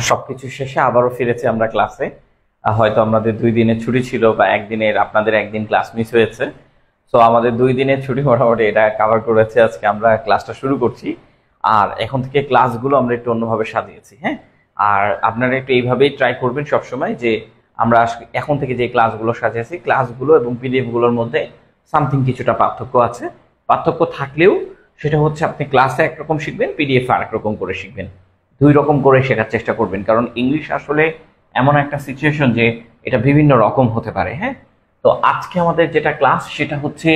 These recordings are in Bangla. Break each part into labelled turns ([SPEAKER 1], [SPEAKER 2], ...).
[SPEAKER 1] সবকিছু শেষে আবারও ফিরেছি আমরা ক্লাসে। হয়তো আমাদের 2 দিনের ছুটি ছিল বা একদিনের, আপনাদের একদিন ক্লাস মিস হয়েছে। তো আমাদের 2 দিনের ছুটি মোটামুটি এটা কভার করেছে। আজকে আমরা ক্লাসটা শুরু করছি, আর এখন থেকে ক্লাসগুলো আমরা একটু অন্যভাবে সাজিয়েছি। হ্যাঁ, আর আপনারা একটু এইভাবেই ট্রাই করবেন সবসময়, যে আমরা এখন থেকে যে ক্লাসগুলো সাজিয়েছি, ক্লাসগুলো এবং পিডিএফ গুলোর মধ্যে সামথিং কিছুটা পার্থক্য আছে। পার্থক্য থাকলেও সেটা হচ্ছে আপনি ক্লাসে একরকম শিখবেন, পিডিএফ আর একরকম করে শিখবেন। 2 রকম করে শেখার চেষ্টা করবেন, কারণ ইংলিশ আসলে এমন একটা সিচুয়েশন যে এটা বিভিন্ন রকম হতে পারে। হ্যাঁ, তো আজকে আমাদের যেটা ক্লাস সেটা হচ্ছে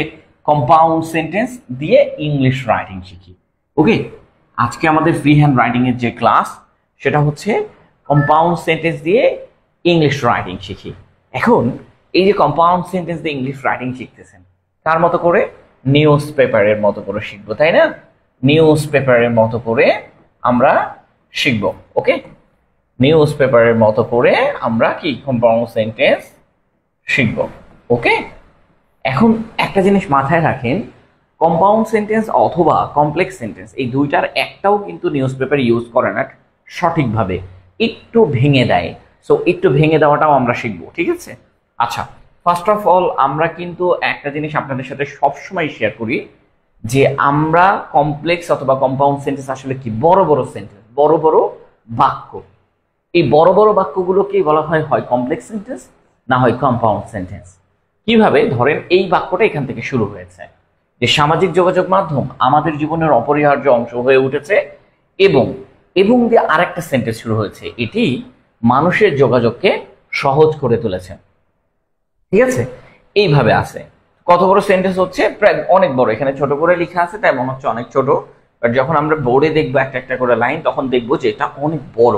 [SPEAKER 1] কম্পাউন্ড সেন্টেন্স দিয়ে ইংলিশ রাইটিং শিখি। ওকে, আজকে আমাদের ফ্রি হ্যান্ড রাইটিং এর যে ক্লাস সেটা হচ্ছে কম্পাউন্ড সেন্টেন্স দিয়ে ইংলিশ রাইটিং শিখি। এখন এই যে কম্পাউন্ড সেন্টেন্স দিয়ে ইংলিশ রাইটিং শিখতেছেন, কার মতো করে? নিউজ পেপারের মতো করে শিখবো, তাই না? নিউজ পেপারের মতো করে আমরা শিখবো। ওকে, নিউজ পেপারের মতো করে আমরা কি কম্পাউন্ড সেন্টেন্স শিখবো। ওকে, এখন একটা জিনিস মাথায় রাখেন, কম্পাউন্ড সেন্টেন্স অথবা কমপ্লেক্স সেন্টেন্স এই দুইটার একটাও কিন্তু নিউজ পেপার ইউজ করে না সঠিকভাবে, একটু ভেঙে দেয়। সো একটু ভেঙে দেওয়াটাও আমরা শিখবো, ঠিক আছে? আচ্ছা, ফার্স্ট অফ অল আমরা কিন্তু একটা জিনিস আপনাদের সাথে সবসময় শেয়ার করি, যে আমরা কমপ্লেক্স অথবা কম্পাউন্ড সেন্টেন্স আসলে কি? বড় বড় সেন্টেন্স, বড় বড় বাক্য। এই বড় বড় বাক্যগুলোকেই বলা হয় হয় কমপ্লেক্স সেন্টেন্স, না হয় কম্পাউন্ড সেন্টেন্স। কিভাবে? ধরেন এই বাক্যটা এখান থেকে শুরু হয়েছে যে সামাজিক যোগাযোগ মাধ্যম আমাদের জীবনের অপরিহার্য অংশ হয়ে উঠেছে, এবং এবং দিয়ে আরেকটা সেন্টেন্স শুরু হয়েছে, এটি মানুষের যোগাযোগকে সহজ করে তুলেছে। ঠিক আছে, এইভাবে আছে। কত বড় সেন্টেন্স হচ্ছে? প্রায় অনেক বড়। এখানে ছোট করে লেখা আছে তাই মনে হচ্ছে অনেক ছোট, বাট যখন আমরা বোর্ডে দেখবো একটা একটা করে লাইন, তখন দেখবো যে এটা অনেক বড়।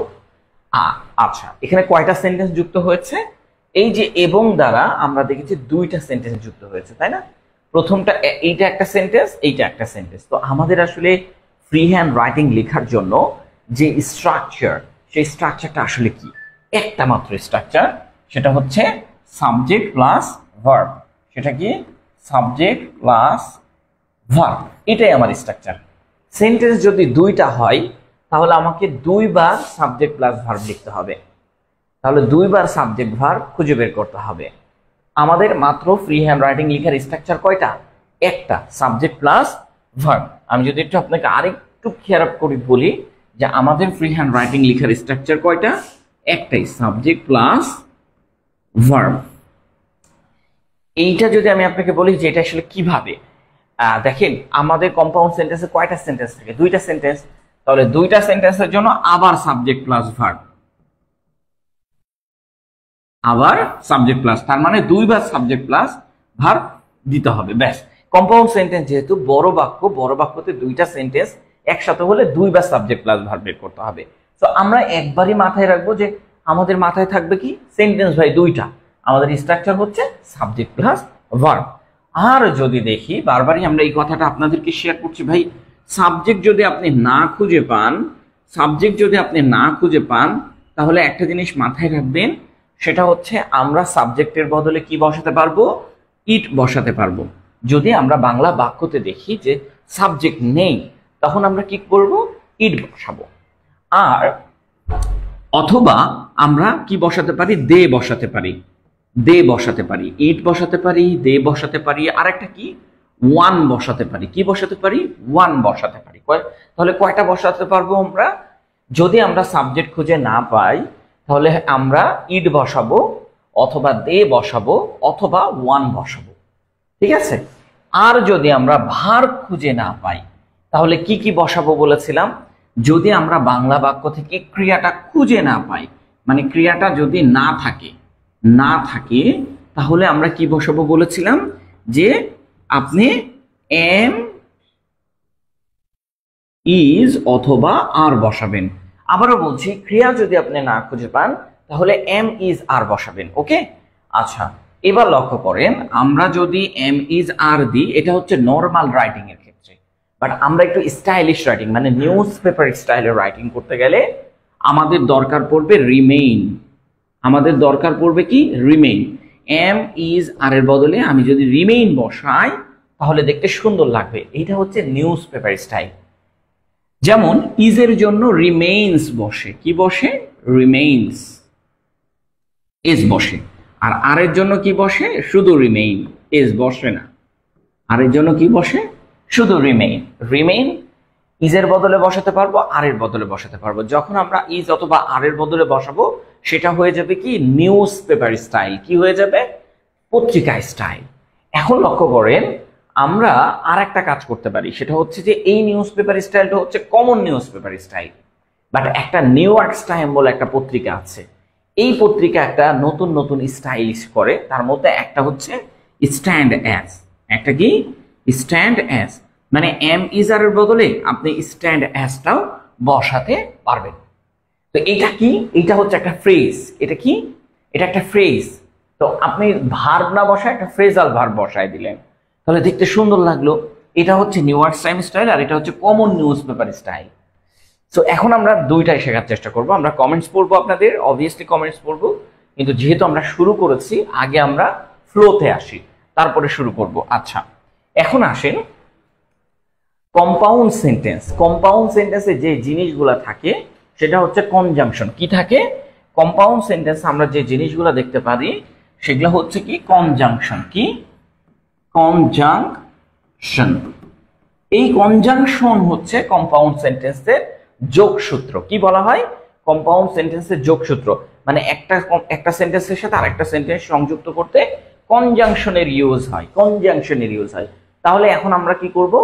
[SPEAKER 1] আচ্ছা, এখানে কয়টা সেন্টেন্স যুক্ত হয়েছে? এই যে এবং দ্বারা আমরা দেখেছি 2টা সেন্টেন্স যুক্ত হয়েছে, তাই না? প্রথমটা এইটা একটা সেন্টেন্স, এইটা একটা সেন্টেন্স। তো আমাদের আসলে ফ্রি হ্যান্ড রাইটিং লেখার জন্য যে স্ট্রাকচার, সেই স্ট্রাকচারটা আসলে কি? একটা মাত্র স্ট্রাকচার, সেটা হচ্ছে সাবজেক্ট প্লাস ভার্ব। সেটা কি? সাবজেক্ট প্লাস ভার্ব, এটাই আমার স্ট্রাকচার। সেন্টেন্স যদি 2টা হয় তাহলে আমাকে 2 বার সাবজেক্ট প্লাস ভার্ব লিখতে হবে। তাহলে 2 বার সাবজেক্ট ভার্ব খুঁজে বের করতে হবে। আমাদের মাত্র ফ্রি হ্যান্ড রাইটিং লেখার স্ট্রাকচার কয়টা? একটা, সাবজেক্ট প্লাস ভার্ব। আমি যদি একটু আপনাকে আরেকটু খেয়াল করে বলি যে আমাদের ফ্রি হ্যান্ড রাইটিং লেখার স্ট্রাকচার কয়টা? একটাই, সাবজেক্ট প্লাস ভার্ব। এইটা যদি আমি আপনাকে বলি যে এটা আসলে কিভাবে, দেখেন আমাদের কম্পাউন্ড সেন্টেন্সে কয়টা সেন্টেন্স থাকে? 2টা সেন্টেন্স। তাহলে 2টা সেন্টেন্সের জন্য আবার সাবজেক্ট প্লাস ভার্ব, আবার সাবজেক্ট প্লাস, তার মানে 2 বার সাবজেক্ট প্লাস ভার্ব দিতে হবে। ব্যাস, কম্পাউন্ড সেন্টেন্স যেহেতু বড় বাক্য, বড় বাক্যতে 2টা সেন্টেন্স একসাথে হলে 2 বার সাবজেক্ট প্লাস ভার্ব বের করতে হবে। তো আমরা একবারই মাথায় রাখবো যে আমাদের মাথায় থাকবে কি? সেন্টেন্স ভাই 2টা, আমাদের স্ট্রাকচার হচ্ছে সাবজেক্ট প্লাস ভার্ব। আর যদি দেখি, বারবারই আমরা এই কথাটা আপনাদেরকে শেয়ার করছি, ভাই সাবজেক্ট যদি আপনি না খুঁজে পান, সাবজেক্ট যদি আপনি না খুঁজে পান, তাহলে একটা জিনিস মাথায় রাখবেন, সেটা হচ্ছে আমরা সাবজেক্টের বদলে কি বসাতে পারবো? ইট বসাতে পারবো। যদি আমরা বাংলা বাক্যতে দেখি যে সাবজেক্ট নেই, তখন আমরা কি করব? ইট বসাবো। আর অথবা আমরা কি বসাতে পারি? দে বসাতে পারি, দে বসাতে পারি, ইট বসাতে পারি, দে বসাতে পারি, আর একটা কি? ওয়ান বসাতে পারি। কি বসাতে পারি? ওয়ান বসাতে পারি। তাহলে কয়টা বসাতে পারবো আমরা? যদি আমরা সাবজেক্ট খুঁজে না পাই তাহলে আমরা ইট বসাবো, অথবা দে বসাবো, অথবা ওয়ান বসাবো। ঠিক আছে? আর যদি আমরা ভার্ব খুঁজে না পাই তাহলে কি কি বসাবো বলেছিলাম? যদি আমরা বাংলা বাক্য থেকে ক্রিয়াটা খুঁজে না পাই, মানে ক্রিয়াটা যদি না থাকে, তাহলে আমরা কি বসাবো বলেছিলাম? যে আপনি এম ইজ অথবা আর বসাবেন। আবারও বলছি, ক্রিয়া যদি আপনি না খুঁজে পান তাহলে এম ইজ আর বসাবেন। ওকে, আচ্ছা, এবার লক্ষ্য করেন, আমরা যদি এম ইজ আর দিই, এটা হচ্ছে নর্মাল রাইটিং এর ক্ষেত্রে, বাট আমরা একটু স্টাইলিশ রাইটিং, মানে নিউজ পেপার স্টাইলের রাইটিং করতে গেলে আমাদের দরকার পড়বে রিমেইন। আমাদের দরকার পড়বে কি? রিমেইন। এম ইজ আর এর বদলে আমি যদি রিমেইন বসাই তাহলে দেখতে সুন্দর লাগবে। এটা হচ্ছে নিউজ পেপার স্টাইল।
[SPEAKER 2] যেমন ইজ এর জন্য রিমেইনস বসে, কি বসে? রিমেইনস, ইজ বসে। আর আর এর জন্য কি বসে? শুধু রিমেইন, ইজ বসে না। আর এর জন্য কি বসে? শুধু রিমেইন। রিমেইন ইজের বদলে বসাতে পারবো, আর এর বদলে বসাতে পারবো। যখন আমরা ইজ অথবা আর এর বদলে বসাবো সেটা হয়ে যাবে কি? News paper style. কি হয়ে যাবে? পত্রিকা স্টাইল। এখন লক্ষ্য করেন, আমরা আর একটা কাজ করতে পারি, সেটা হচ্ছে যে এই নিউজ পেপার স্টাইলটা হচ্ছে common news paper style, but একটা নিউ ইয়র্ক টাইম বলে একটা পত্রিকা আছে, এই পত্রিকা একটা নতুন নতুন স্টাইলিশ করে। তার মধ্যে একটা হচ্ছে স্ট্যান্ড অ্যাজ। একটা কি? স্ট্যান্ড অ্যাজ, মানে এম ইজার এর বদলে আপনি স্ট্যান্ড অ্যাজটাও বসাতে পারবেন। তো এটা কি? এটা হচ্ছে একটা ফ্রেজ। এটা কি? এটা একটা ফ্রেজ। তো আপনি ভার্ব না বসায় একটা ফ্রেজাল ভার্ব বসায় দিলেন, তাহলে দেখতে সুন্দর লাগলো। এটা হচ্ছে নিউ ইয়র্ক টাইম স্টাইল, আর এটা হচ্ছে common news paper style. So এখন আমরা দুইটাই শেখার চেষ্টা করব। আমরা কমেন্টস পড়বো, আপনাদের অবভিয়াসলি কমেন্টস পড়বো, কিন্তু যেহেতু আমরা শুরু করেছি আগে আমরা ফ্লোতে আসি, তারপরে শুরু করব। আচ্ছা, এখন আসেন কম্পাউন্ড সেন্টেন্স। কম্পাউন্ড সেন্টেন্সে যে জিনিসগুলো থাকে সেটা হচ্ছে কনজাংশন। কি থাকে? কম্পাউন্ড সেন্টেন্স আমরা যে জিনিসগুলো দেখতে পারি সেগুলো হচ্ছে কি? কনজাংশন। কি? কনজাংশন। এই কনজাংশন হচ্ছে কম্পাউন্ড সেন্টেন্সের যোগসূত্র। কি বলা হয়? কম্পাউন্ড সেন্টেন্সের যোগসূত্র, মানে একটা সেন্টেন্সের সাথে আরেকটা সেন্টেন্স সংযুক্ত করতে কনজাংশনের ইউজ হয়। কনজাংশনের ইউজ হয়। তাহলে এখন আমরা কি করব?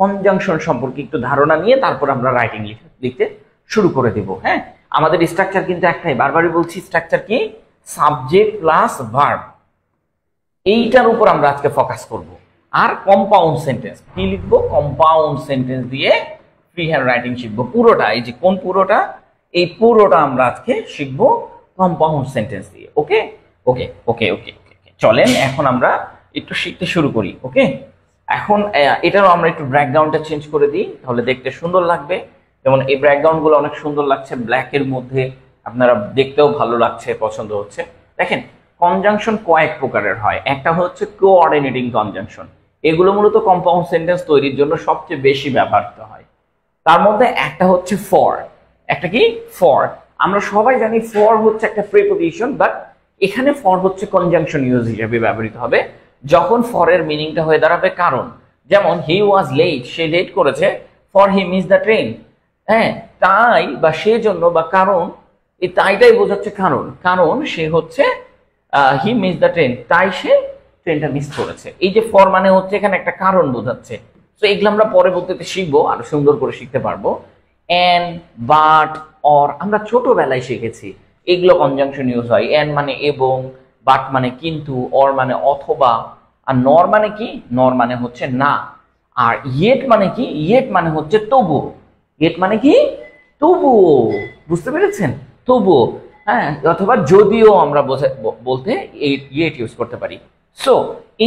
[SPEAKER 2] কনজাংশন সম্পর্কে একটু ধারণা নিয়ে তারপর আমরা রাইটিং লিখতে শুরু করে দেব। হ্যাঁ, আমাদের স্ট্রাকচার কিন্তু একটাই, বারবারই বলছি, স্ট্রাকচার কি? Subject plus verb. এইটার উপর আমরা আজকে ফোকাস করব। আর কম্পাউন্ড সেন্টেন্স কি লিখবো? কম্পাউন্ড সেন্টেন্স দিয়ে ফ্রি হ্যান্ড রাইটিং শিখবো পুরোটা। এই যে কোন পুরোটা? এই পুরোটা আমরা আজকে শিখবো কম্পাউন্ড সেন্টেন্স দিয়ে। ওকে ওকে ওকে ওকে চলেন এখন আমরা একটু শিখতে শুরু করি। ওকে, এখন এটারও আমরা একটু ব্যাকগ্রাউন্ডটা চেঞ্জ করে দিই, তাহলে দেখতে সুন্দর লাগবে। যেমন এই ব্যাকগ্রাউন্ড গুলো অনেক সুন্দর লাগছে, ব্ল্যাকের মধ্যে আপনারা দেখতেও ভালো লাগছে, পছন্দ হচ্ছে। দেখেন, কনজাংশন কয়েক প্রকারের হয়। একটা হচ্ছে কোঅর্ডিনেটিং কনজাংশন। এগুলো মূলত কম্পাউন্ড সেন্টেন্স তৈরির জন্য সবচেয়ে বেশি ব্যবহৃত হয়। তার মধ্যে একটা হচ্ছে ফর। একটা কি? ফর। আমরা সবাই জানি ফর হচ্ছে একটা প্রিপোজিশন, বাট এখানে ফর হচ্ছে কনজাংশন ইউজ হিসেবে ব্যবহৃত হবে যখন ফরের মিনিংটা হয়ে দাঁড়াবে কারণ। যেমন হি ওয়াজ লেট, সে লেট করেছে, for he miss the train. হ্যাঁ, তাই বা সেজন্য বা কারণ, এই তাইটাই বোঝাচ্ছে কারণ। কারণ সে হচ্ছে হি মিস দ্য ট্রেন, তাই সে ট্রেনটা মিস করেছে। এই যে ফর মানে হচ্ছে এখানে একটা কারণ বোঝাচ্ছে। তো এগুলো আমরা পরবর্তীতে শিখবো, আরো সুন্দর করে শিখতে পারবো। এন্ড, বাট, অর আমরা ছোটবেলায় শিখেছি এগুলো কনজাংশন ইউজ হয়। এন্ড মানে এবং, বাট মানে কিন্তু, অর মানে অথবা, আর নর মানে কি? নর মানে হচ্ছে না। আর ইয়েট মানে কি? ইয়েট মানে হচ্ছে তবু। ইয়েট মানে কি? তবুও। বুঝতে পেরেছেন? তবুও। হ্যাঁ, অথবা যদিও আমরা বলতে ইয়েট ইউজ করতে পারি। সো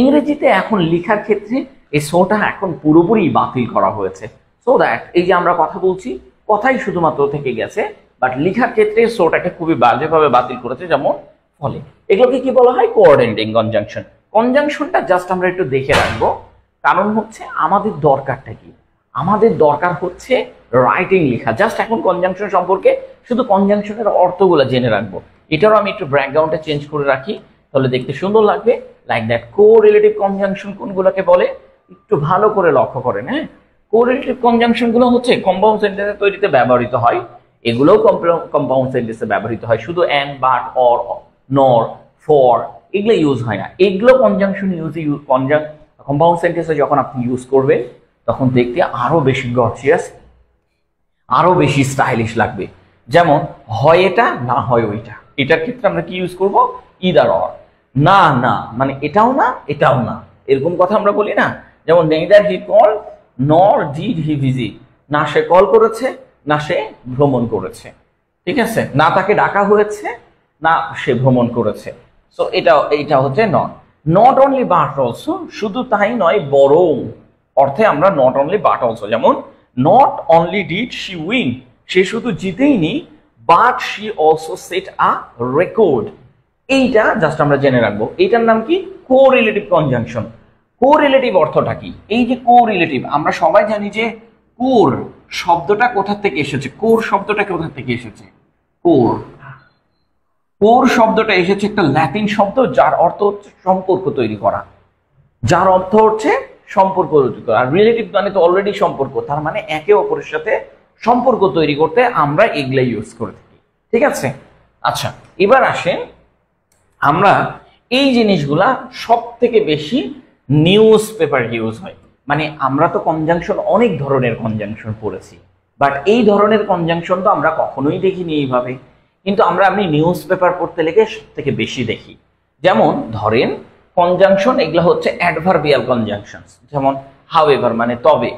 [SPEAKER 2] ইংরেজিতে এখন লেখার ক্ষেত্রে এই সোটা এখন পুরোপুরি বাতিল করা হয়েছে, সো দ্যাট এই যে আমরা কথা বলছি কথাই শুধুমাত্র থেকে গেছে, বাট লেখার ক্ষেত্রে সোটাকে খুবই বাজেভাবে বাতিল করেছে। যেমন ফলে এগুলোকে কি বলা হয়? Coordinating conjunction. কনজাংশনটা জাস্ট আমরা একটু দেখে রাখবো, কারণ হচ্ছে আমাদের দরকারটা কি? আমাদের দরকার হচ্ছে রাইটিং লেখা। জাস্ট এখন কনজাংশন সম্পর্কে শুধু কনজাংশনের অর্থগুলো জেনে রাখবো। এটারও আমি একটু ব্যাকগ্রাউন্ডটা চেঞ্জ করে রাখি, তাহলে দেখতে সুন্দর লাগবে। Like that. কোরিলেটিভ কনজাংশন কোনগুলোকে বলে একটু ভালো করে লক্ষ্য করেন। হ্যাঁ, কোরিলেটিভ কনজাংশন গুলো হচ্ছে কম্পাউন্ড সেন্টেন্স তৈরিতে ব্যবহৃত হয়। এগুলোও কম্পাউন্ড সেন্টেন্সে ব্যবহৃত হয়। শুধু এন্ড, বাট, অর, নর, ফর এগুলো ইউজ হয় না। এগুলো কনজাংশন কম্পাউন্ড সেন্টেন্সে যখন আপনি ইউজ করবেন তখন দেখতে আরো বেশি গর্জিয়াস, আরো বেশি স্টাইলিশ লাগবে। যেমন হয় এটা, না হয় ওইটা। এটার ক্ষেত্রে আমরা কি ইউজ করব? Either or. না না মানে এটাও না এটাও না, এরকম কথা আমরা বলি না? যেমন নেইদার হি কল নর ডিড হি ভিজিট। না সে কল করেছে, না সে ভ্রমণ করেছে। ঠিক আছে, না তাকে ডাকা হয়েছে, না সে ভ্রমণ করেছে। সো এইটা হচ্ছে not. Not only but also, শুধু তাই নয় বরং অর্থে আমরা নট অনলি বাট অলসো। যেমন not only did she win, সে শুধু জিতেইনি, but she also set a record. এইটা জাস্ট আমরা জেনে রাখবো। এইটার নাম কি? Correlative conjunction. কোরিলেটিভ অর্থটা কি? এই যে কোরিলেটিভ, আমরা সবাই জানি যে কোর শব্দটা কোথা থেকে এসেছে? কোর শব্দটা কোথা থেকে এসেছে? কোর, কোর শব্দটা এসেছে একটা ল্যাটিন শব্দ যার অর্থ হচ্ছে সম্পর্ক তৈরি করা, যার অর্থ হচ্ছে সম্পর্ক তৈরি করা। আর রিলেটিভ মানে তো অলরেডি সম্পর্ক, তার মানে একে অপরের সাথে সম্পর্ক তৈরি করতে আমরা এগুলা ইউজ করে থাকি। ঠিক আছে, আচ্ছা এবার আসেন, আমরা এই জিনিসগুলা সব থেকে বেশি নিউজ পেপার ইউজ হয়। মানে আমরা তো কনজাংশন, অনেক ধরনের কনজাংশন পড়েছি, বাট এই ধরনের কনজাংশন তো আমরা কখনোই দেখিনি এইভাবে। কিন্তু আপনি নিউজ পেপার পড়তে লেগে সব থেকে বেশি দেখি। যেমন ধরেন কনজাংশন, এগুলো হচ্ছে অ্যাডভার্বিয়াল কনজাংশন, যেমন হাউএভার মানে তবে,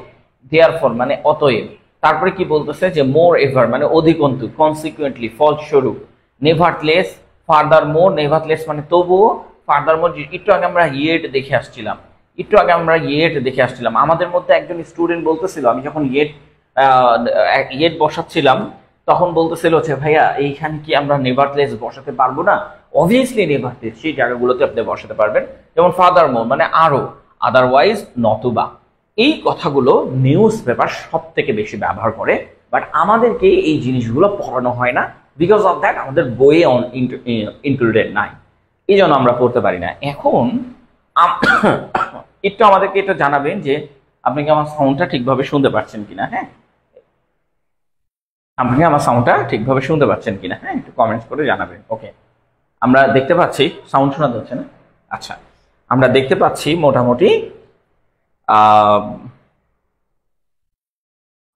[SPEAKER 2] দেয়ারফর মানে অতএব, তারপরে কি বলতেছে যে মোর এভার মানে অধিকন্তু, কনসিকুয়েন্টলি ফলস্বরূপ, নেভারথলেস, ফার্দার মোর, নেভারথলেস মানে তবুও, ফার্দার মোর। একটু আগে আমরা ইয়েট দেখে আসছিলাম, আমাদের মধ্যে একজন স্টুডেন্ট বলতেছিল, আমি যখন ইয়েট বসাচ্ছিলাম তখন বলতেছিল যে ভাইয়া এইখানে কি আমরা নেভারথলেস বসাতে পারবো না? অবভিয়াসলি নেভারথলেস সেই জায়গাগুলোতে আপনি বসাতে পারবেন, যেমন ফার্দার মোর মানে আরো, আদারওয়াইজ নতুবা। এই কথাগুলো নিউজ পেপার সব থেকে বেশি ব্যবহার করে, বাট আমাদেরকে এই জিনিসগুলো পড়ানো হয় না, বিকজ অফ দ্যাট আমাদের বইয়ে ইনক্লুডেড নাই, এই জন্য আমরা পড়তে পারি না। এখন একটু আমাদেরকে এটা জানাবেন যে আপনি কি আমার সাউন্ডটা ঠিকভাবে শুনতে পাচ্ছেন কিনা। হ্যাঁ, আপনি আমার সাউন্ডটা ঠিকভাবে শুনতে পাচ্ছেন কিনা, হ্যাঁ একটু কমেন্টস করে জানাবেন। ওকে, আমরা দেখতে পাচ্ছি, সাউন্ড শোনা যাচ্ছে না? আচ্ছা, আমরা দেখতে পাচ্ছি মোটামুটি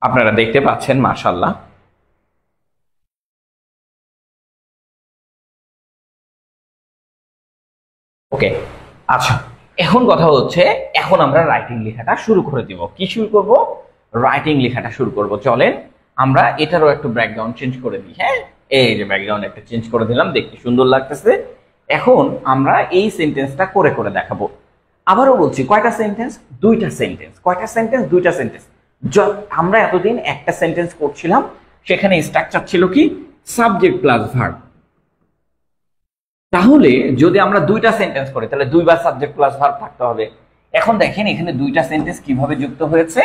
[SPEAKER 2] আপনারা দেখতে পাচ্ছেন, মাশাআল্লাহ। ওকে, আচ্ছা এখন কথা হচ্ছে, এখন আমরা রাইটিং লেখাটা শুরু করে দিব। কি শুরু করব? রাইটিং লেখাটা শুরু করব। চলেন আমরা এটারও একটু ব্যাকগ্রাউন্ড চেঞ্জ করে দিই। হ্যাঁ, এই যে ব্যাকগ্রাউন্ড একটা চেঞ্জ করে দিলাম, দেখতে সুন্দর লাগতেছে। এখন আমরা এই সেন্টেন্সটা করে করে দেখাবো। আবারও বলছি, কয়টা সেন্টেন্স? দুইটা সেন্টেন্স। কয়টা সেন্টেন্স? দুইটা সেন্টেন্স। আমরা এতদিন একটা সেন্টেন্স করছিলাম, সেখানে স্ট্রাকচার ছিল কি? Subject plus verb. তাহলে যদি আমরা দুইটা সেন্টেন্স করি তাহলে দুইবার সাবজেক্ট প্লাস ভার্ব থাকতে হবে। এখন দেখেন এখানে দুইটা সেন্টেন্স কিভাবে যুক্ত হয়েছে।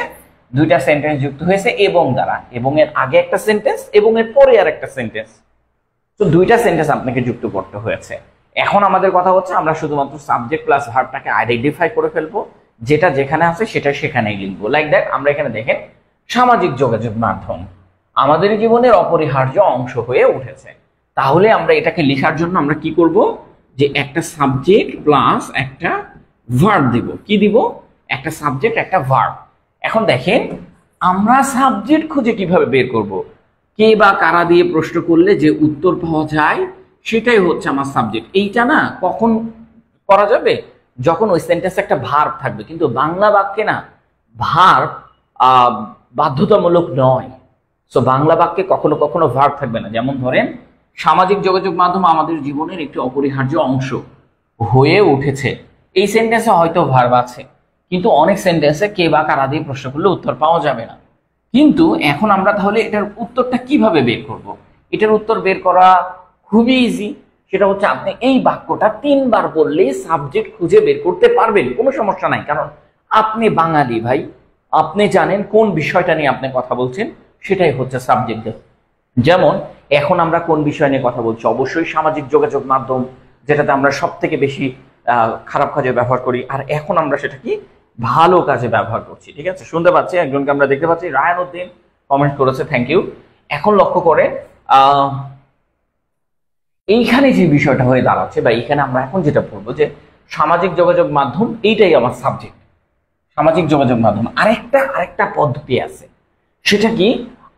[SPEAKER 2] দুইটা সেন্টেন্স যুক্ত হয়েছে এবং দ্বারা, এবং এর আগে একটা সেন্টেন্স এবং এর পরে আর একটা সেন্টেন্স। তো দুইটা সেন্টেন্স আপনাকে যুক্ত করতে হয়েছে। এখন আমাদের কথা হচ্ছে আমরা শুধুমাত্র সাবজেক্ট প্লাস ভার্বটাকে আইডেন্টিফাই করে ফেলবো, যেটা যেখানে আছে সেটা সেখানেই লিখবো। লাইক দ্যাট, আমরা এখানে দেখেন সামাজিক যোগাযোগ মাধ্যম আমাদের জীবনের অপরিহার্য অংশ হয়ে উঠেছে। তাহলে আমরা এটাকে লেখার জন্য আমরা কি করব? যে একটা সাবজেক্ট প্লাস একটা ভার্ব দিব। কি দিব? একটা সাবজেক্ট একটা ভার্ব। এখন দেখেন আমরা সাবজেক্ট খুঁজে কিভাবে বের করব? কে বা কারা দিয়ে প্রশ্ন করলে যে উত্তর পাওয়া যায় সেটাই হচ্ছে আমার সাবজেক্ট। এইটা না কখন করা যাবে? যখন ওই সেন্টেন্সে একটা ভার্ব থাকবে। কিন্তু বাংলা বাক্যে না ভার্ব বাধ্যতামূলক নয়। সো বাংলা বাক্যে কখনো কখনো ভার্ব থাকবে না। যেমন ধরেন সামাজিক যোগাযোগ মাধ্যম আমাদের জীবনের একটি অপরিহার্য অংশ হয়ে উঠেছে, এই সেন্টেন্সে হয়তো ভার্ব আছে, কিন্তু অনেক সেন্টেন্সে কে বা কারা দিয়ে প্রশ্ন করলে উত্তর পাওয়া যাবে না। কিন্তু এখন আমরা তাহলে এটার উত্তরটা কিভাবে বের করব? এটার উত্তর বের করা খুবই ইজি। সেটা হচ্ছে আপনি এই বাক্যটা 3 বার বললেই সাবজেক্ট খুঁজে বের করতে পারবেন, কোনো সমস্যা নাই। কারণ আপনি বাঙালি ভাই, আপনি জানেন কোন বিষয়টা নিয়ে আপনি কথা বলছেন, সেটাই হচ্ছে সাবজেক্ট। যেমন এখন আমরা কোন বিষয় নিয়ে কথা বলছি? অবশ্যই সামাজিক যোগাযোগ মাধ্যম, যেটাতে আমরা সব থেকে বেশি খারাপ কাজে ব্যবহার করি, আর এখন আমরা সেটা কি ভালো কাজে ব্যবহার করছি। ঠিক আছে, শুনতে পাচ্ছি, একজনকে আমরা দেখতে পাচ্ছি, রায়ান উদ্দিন কমেন্ট করেছে, থ্যাংক ইউ। এখন লক্ষ্য করে এইখানে যে বিষয়টা হয়ে দাঁড়াচ্ছে, বা এইখানে আমরা এখন যেটা পড়বো যে সামাজিক যোগাযোগ মাধ্যম, এইটাই আমার সাবজেক্ট, সামাজিক যোগাযোগ মাধ্যম। আরেকটা পদ্ধতি আছে, সেটা কি?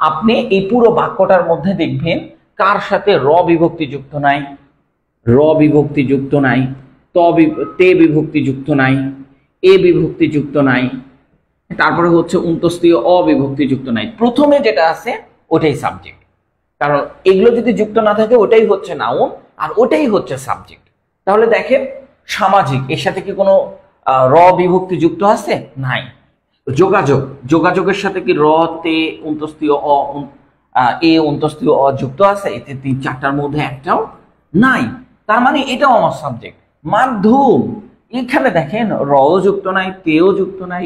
[SPEAKER 2] আপনি এই পুরো বাক্যটার মধ্যে দেখবেন কার সাথে র বিভক্তি যুক্ত নাই, র বিভক্তি যুক্ত নাই, তে বিভক্তি যুক্ত নাই, এ বিভক্তি যুক্ত নাই, তারপরে হচ্ছে অন্তস্থীয় অবিভক্তি যুক্ত নাই। প্রথমে যেটা আছে ওটাই সাবজেক্ট, কারণ এগুলো যদি যুক্ত না থাকে ওটাই হচ্ছে নাউন আর ওটাই হচ্ছে সাবজেক্ট। তাহলে দেখেন সামাজিক, এর সাথে কি কোনো র বিভক্তি যুক্ত আছে? নাই। যোগাযোগ, যোগাযোগের সাথে কি র, তে, অন্তস্থীয় অ, এ অন্তস্থীয় অ যুক্ত আছে? এতে 3-4টার মধ্যে একটাও নাই। তার মানে এটাও আমার সাবজেক্ট। মাধ্যম, এখানে দেখেন রও যুক্ত নাই, তেও যুক্ত নাই,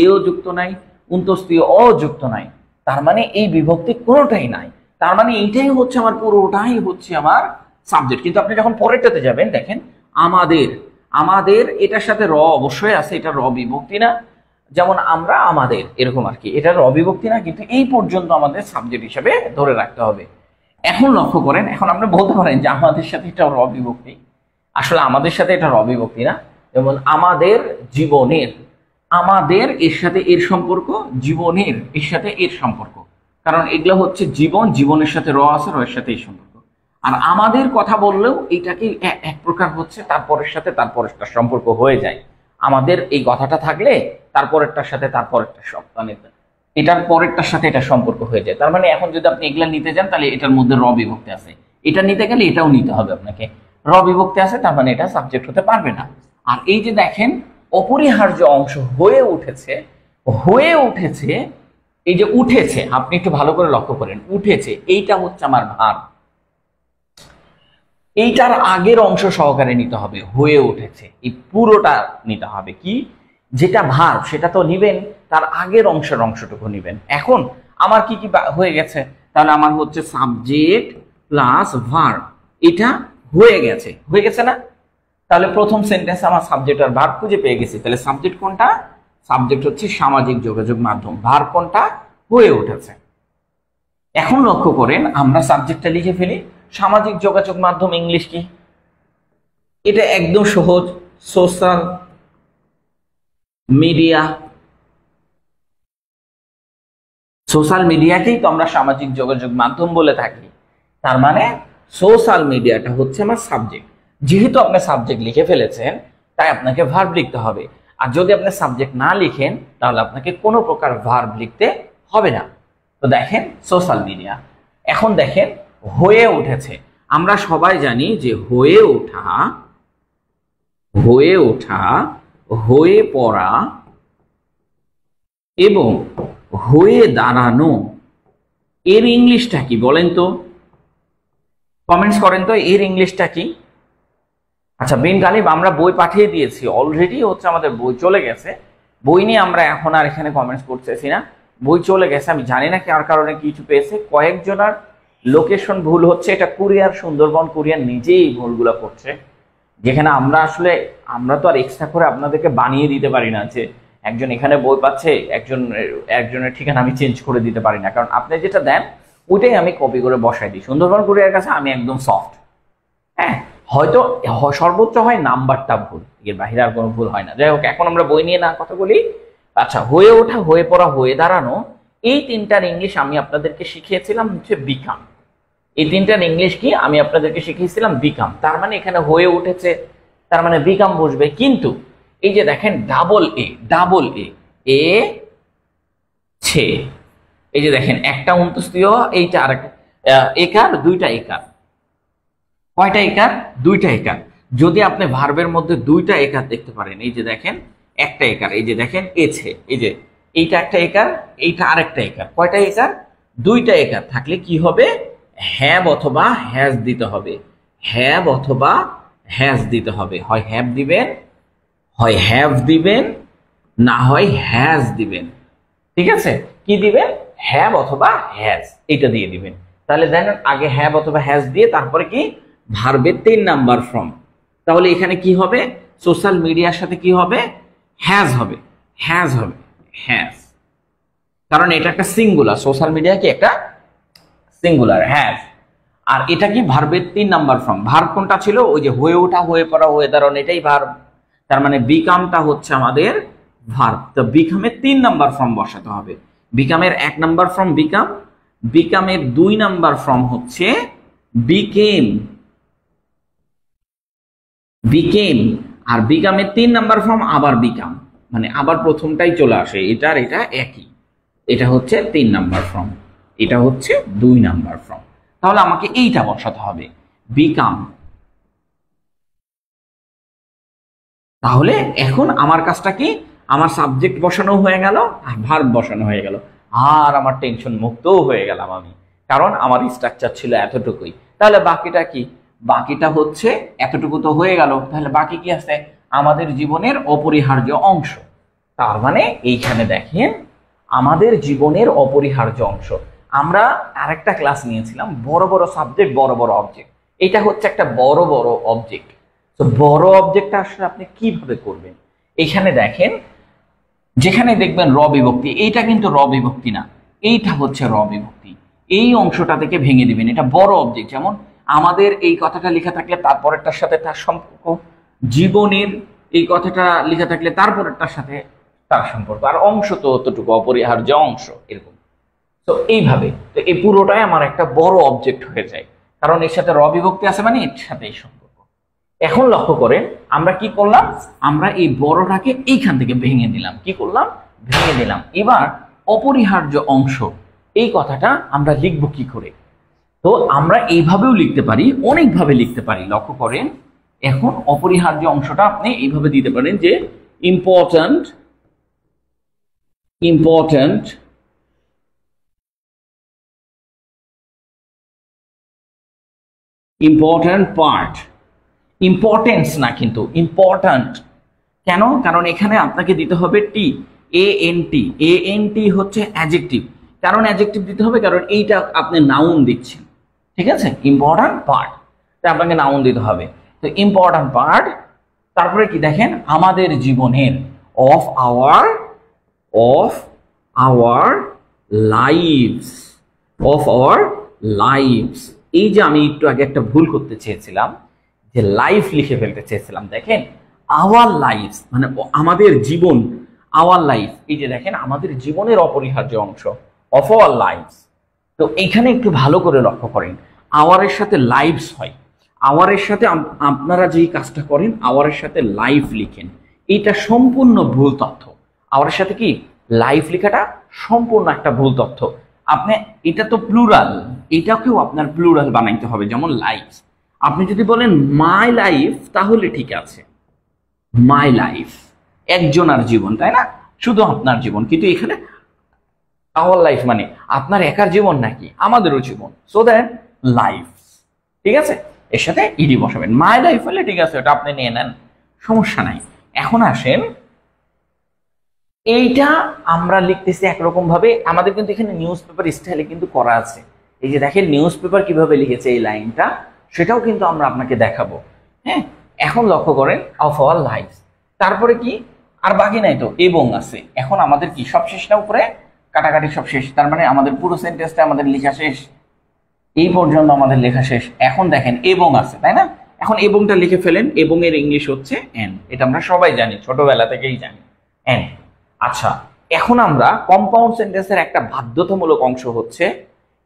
[SPEAKER 2] এও যুক্ত নাই, অন্তস্থীয় অ যুক্ত নাই। তার মানে এই বিভক্তি কোনোটাই নাই, তার মানে এইটাই হচ্ছে আমার পুরোটাই হচ্ছে আমার সাবজেক্ট। কিন্তু আপনি যখন পরেরটাতে যাবেন দেখেন আমাদের, আমাদের এটার সাথে র অবশ্যই আছে, এটা র বিভক্তি না, যেমন আমরা আমাদের এরকম আর কি, এটা র বিভক্তি না, কিন্তু এই পর্যন্ত আমাদের সাবজেক্ট হিসেবে ধরে রাখতে হবে। এখন লক্ষ্য করেন, এখন আমরা বলতে পারেন যে আমাদের সাথে এটা র বিভক্তি, আসলে আমাদের সাথে এটা র বিভক্তি না। যেমন আমাদের জীবনের, আমাদের এর সাথে এর সম্পর্ক, জীবনের এর সাথে এর সম্পর্ক, কারণ এগুলো হচ্ছে জীবন, জীবনের সাথে র আছে, র এর সাথে এই সম্পর্ক। আর আমাদের কথা বললেও এইটাকে এক প্রকার হচ্ছে তারপরের সাথে তারপরেরটার সম্পর্ক হয়ে যায়। আমাদের এই কথাটা থাকলে তারপরেরটার সাথে তারপরেরটা সব, মানে এটার পরেরটার সাথে এটা সম্পর্ক হয়ে যায়। তার মানে এখন যদি আপনি এগুলা নিতে যান তাহলে এটার মধ্যে র বিভক্তি আছে, এটা নিতে গেলে এটাও নিতে হবে আপনাকে, র বিভক্তি আছে, তার মানে এটা সাবজেক্ট হতে পারবে না। আর এই যে দেখেন অপরিহার্য অংশ হয়ে উঠেছে, হয়ে উঠেছে, এই যে উঠেছে, আপনি একটু ভালো করে লক্ষ্য করেন, উঠেছে এইটা হচ্ছে আমার ভার, এইটার আগের অংশ সহকারে নিতে হবে, হয়ে উঠেছে এই পুরোটা নিতে হবে। কি যেটা ভার সেটা তো নিবেন, তার আগের অংশটুকু নিবেন। এখন আমার কি কি হয়ে গেছে, তাহলে আমার হচ্ছে সাবজেক্ট প্লাস ভার্ব, এটা হয়ে গেছে, হয়ে গেছে না? তাহলে প্রথম সেন্টেন্সে আমার সাবজেক্ট আর ভার্ব খুঁজে পেয়ে গেছি। তাহলে সাবজেক্ট কোনটা? সাবজেক্ট হচ্ছে সামাজিক যোগাযোগ মাধ্যম, ভার্ব কোনটা? হয়ে উঠেছে। এখন লক্ষ্য করেন আমরা সাবজেক্টটা লিখে ফেলি, সামাজিক যোগাযোগ মাধ্যম ইংলিশ কি? এটা একদম সহজ, সোশ্যাল মিডিয়া। সোশ্যাল মিডিয়াকেই তো আমরা সামাজিক যোগাযোগ মাধ্যম বলে থাকি। তার মানে সোশ্যাল মিডিয়াটা হচ্ছে আমার সাবজেক্ট। যেহেতু আপনি সাবজেক্ট লিখে ফেলেছেন তাই আপনাকে ভার্ব লিখতে হবে। আর যদি আপনি সাবজেক্ট না লিখেন তাহলে আপনাকে কোনো প্রকার ভার্ব লিখতে হবে না। তো দেখেন সোশ্যাল মিডিয়া। এখন দেখেন হয়ে উঠেছে। আমরা সবাই জানি যে হয়ে ওঠা, হয়ে ওঠা, হয়ে পড়া এবং হয়ে দাঁড়ানো, এর ইংলিশটা কি বলেন তো? কমেন্টস করেন তো এর ইংলিশটা কি? আচ্ছা বিন গালিব, আমরা বই পাঠিয়ে দিয়েছি অলরেডি, হচ্ছে আমাদের বই চলে গেছে। বই নিয়ে আমরা এখন আর এখানে কমেন্টস করতেছি না, বই চলে গেছে। আমি জানি না কার কারণে কিছু পেয়েছে, কয়েকজনের লোকেশন ভুল হচ্ছে। এটা কুরিয়ার, সুন্দরবন কুরিয়ার নিজেই ভুলগুলো করছে, যেখানে আমরা আসলে আমরা তো আর এক্সট্রা করে আপনাদেরকে বানিয়ে দিতে পারি না যে একজন এখানে বই পাচ্ছে, একজনের ঠিকানা আমি চেঞ্জ করে দিতে পারি না, কারণ আপনি যেটা দেন ওইটাই আমি কপি করে বসাই দিই। সুন্দরবন কুরিয়ার কাছে আমি একদম সফট। হ্যাঁ, হয়তো সর্বোচ্চ হয় নাম্বারটা ভুল, এর বাহিরে আর কোনো ভুল হয় না। যাই হোক, এখন আমরা বই নিয়ে না কথা বলি। আচ্ছা, হয়ে ওঠা, হয়ে পড়া, হয়ে দাঁড়ানো, এই তিনটার ইংলিশ আমি আপনাদেরকে শিখিয়েছিলাম হচ্ছে বিকাম। এই তিনটার ইংলিশ কি আমি আপনাদেরকে শিখিয়েছিলাম? বিকাম। তার মানে এখানে হয়ে উঠেছে, তার মানে বিকাম বসবে। কিন্তু এই যে দেখেন ডাবল এ, ডাবল এ, এ ছে, এই যে দেখেন একটা অন্তস্তীয়, এইটা আর একার, দুইটা একার। কয়টা একার? দুইটা একার। যদি আপনি ভার্বের মধ্যে দুইটা একার দেখতে পারেন, এই যে দেখেন একটা একার, এই যে দেখেন এছে, এই যে এইটা একটা একার, এইটা আরেকটা একার। কয়টা একার? দুইটা একার থাকলে কি হবে? হ্যাভ অথবা হ্যাজ দিতে হবে, হ্যাভ অথবা হ্যাজ দিতে হবে। হয় হ্যাভ দিবেন, হয় হ্যাভ দিবেন, না হয় হ্যাজ দিবেন। ঠিক আছে, কি দিবেন? হ্যাভ অথবা হ্যাজ, এটা দিয়ে দিবেন। তাহলে দেখেন আগে হ্যাভ অথবা হ্যাজ দিয়ে তারপরে কি ভার্বের 3 নাম্বার ফর্ম। তাহলে এখানে কি হবে? সোশ্যাল মিডিয়ার সাথে কি হবে? হ্যাজ হবে, হ্যাজ হবে, হ্যাজ। কারণ এটা একটা সিঙ্গুলার, সোশ্যাল মিডিয়া কি একটা সিঙ্গুলার, হ্যাজ। আর এটা কি ভার্বের 3 নাম্বার ফর্ম। ভার্ব কোনটা ছিল? ওই যে হয়ে ওঠা, হয়ে পড়া, হয়ে দাঁড়ানো, এটাই ভার্ব। তার মানে বিকামটা হচ্ছে আমাদের ভার্ব। তো বিকামের 3 নাম্বার ফর্ম বসাতে হবে। বিকামের 1 নাম্বার ফর্ম বিকাম, বিকামের 2 নাম্বার ফর্ম হচ্ছে বিকেম, বিকেম। আর বিকামের 3 নাম্বার ফর্ম আবার বিকাম, মানে আবার প্রথমটাই চলে আসে, এটার এটা একই। এটা হচ্ছে 3 নাম্বার ফর্ম, এটা হচ্ছে 2 নাম্বার ফর্ম। তাহলে আমাকে এইটা বসাতে হবে, বিকাম। তাহলে এখন আমার কাজটা কি? আমার সাবজেক্ট বসানো হয়ে গেল আর ভার্ব বসানো হয়ে গেল, আর আমার টেনশন মুক্তও হয়ে গেলাম আমি, কারণ আমার স্ট্রাকচার ছিল এতটুকুই। তাহলে বাকিটা কি? বাকিটা হচ্ছে এতটুকু তো হয়ে গেল, তাহলে বাকি কি আছে? আমাদের জীবনের অপরিহার্য অংশ। তার মানে এইখানে দেখেন আমাদের জীবনের অপরিহার্য অংশ। আমরা আরেকটা ক্লাস নিয়েছিলাম বড় বড় সাবজেক্ট, বড় বড় অবজেক্ট। এটা হচ্ছে একটা বড় বড় অবজেক্ট। তো বড় অবজেক্টটা আসলে আপনি কিভাবে করবেন? এখানে দেখেন, যেখানে দেখবেন র বিভক্তি, এইটা কিন্তু র বিভক্তি না, এইটা হচ্ছে র বিভক্তি। এই অংশটা থেকে ভেঙে দিবেন। এটা বড় অবজেক্ট, যেমন আমাদের এই কথাটা লেখা থাকলে তারপরেরটার সাথে তার সম্পর্ক, জীবনের এই কথাটা লেখা থাকলে তারপরেরটার সাথে তার সম্পর্ক, আর অংশ তো অতটুকু অপরিহার্য অংশ, এরকম। তো এইভাবে তো এই পুরোটাই আমার একটা বড় অবজেক্ট হয়ে যায়, কারণ এর সাথে র বিভক্তি আছে, মানে এর সাথে এই সম্পর্ক। এখন লক্ষ্য করেন আমরা কি করলাম, আমরা এই বড়টাকে এইখান থেকে ভেঙে দিলাম। কি করলাম? ভেঙে দিলাম। এবার অপরিহার্য অংশ, এই কথাটা আমরা লিখবো কি করে? তো আমরা এইভাবেও লিখতে পারি, অনেকভাবে লিখতে পারি। লক্ষ্য করেন, এখন অপরিহার্য অংশটা আপনি এইভাবে দিতে পারেন যে important important important part, importance না কিন্তু ইম্পর্ট্যান্ট। কেন? কারণ এখানে আপনাকে দিতে হবে টি, A N T. A N T হচ্ছে অ্যাডজেক্টিভ। কারণ অ্যাডজেক্টিভ দিতে হবে, কারণ এইটা আপনি নাউন দিচ্ছেন, ঠিক আছে? ইম্পর্ট্যান্ট পার্ট, তাই আপনাকে নাউন দিতে হবে। তো ইম্পর্ট্যান্ট পার্ট, তারপরে কি দেখেন, আমাদের জীবনের, of our lives, of our lives. এই যে আমি একটু আগে একটা ভুল করতে চেয়েছিলাম, যে লাইফ লিখে ফেলতে চেয়েছিলাম। দেখেন আওয়ার লাইফস মানে আমাদের জীবন, আওয়ার লাইফ, এই যে দেখেন আমাদের জীবনের অপরিহার্য অংশ, অফ আওয়ার লাইফস। তো এইখানে একটু ভালো করে লক্ষ্য করেন, আওয়ারের সাথে লাইভস হয়। আওয়ারের সাথে আপনারা যেই কাজটা করেন, আওয়ারের সাথে লাইফ লিখেন, এটা সম্পূর্ণ ভুল তথ্য। আওয়ারের সাথে কি লাইফ লেখাটা সম্পূর্ণ একটা ভুল তথ্য। আপনি এটা তো প্লুরাল, এটাকেও আপনার প্লুরাল বানাইতে হবে, যেমন লাইফস। আপনি যদি বলেন মাই লাইফ, তাহলে ঠিক আছে, মাই লাইফ, একজনের জীবন, তাই না? শুধু আপনার জীবন। কিন্তু এখানে আওয়ার লাইফ মানে আপনার একার জীবন নাকি আমাদেরও জীবন, সো দ্যাট লাইফ, ঠিক আছে? এর সাথে ইডি বসাবেন। মাই লাইফ হলে ঠিক আছে, ওটা আপনি নিয়ে নেন, সমস্যা নাই। এখন আসেন, এইটা আমরা লিখতেছি একরকম ভাবে, আমাদের কিন্তু এখানে নিউজ পেপার স্টাইলে কিন্তু করা আছে। এই যে দেখেন নিউজ পেপার কিভাবে লিখেছে এই লাইনটা, সেটাও কিন্তু আমরা আপনাকে দেখাবো। হ্যাঁ, এখন লক্ষ্য করেন, অফ আওয়ার লাইফস, তারপরে কি আর বাকি নাই তো, এবং আছে। এখন আমাদের কি সব শেষ না, উপরে কাটাকাটি সব শেষ, তার মানে আমাদের পুরো সেন্টেন্সটা আমাদের লেখা শেষ, এই পর্যন্ত আমাদের লেখা শেষ। এখন দেখেন এবং আছে, তাই না? এখন এবংটা লিখে ফেলেন। এবং এর ইংলিশ হচ্ছে এন্ড, এটা আমরা সবাই জানি, ছোটবেলা থেকেই জানি, এন্ড। আচ্ছা, এখন আমরা কম্পাউন্ড সেন্টেন্সের একটা বাধ্যতামূলক অংশ হচ্ছে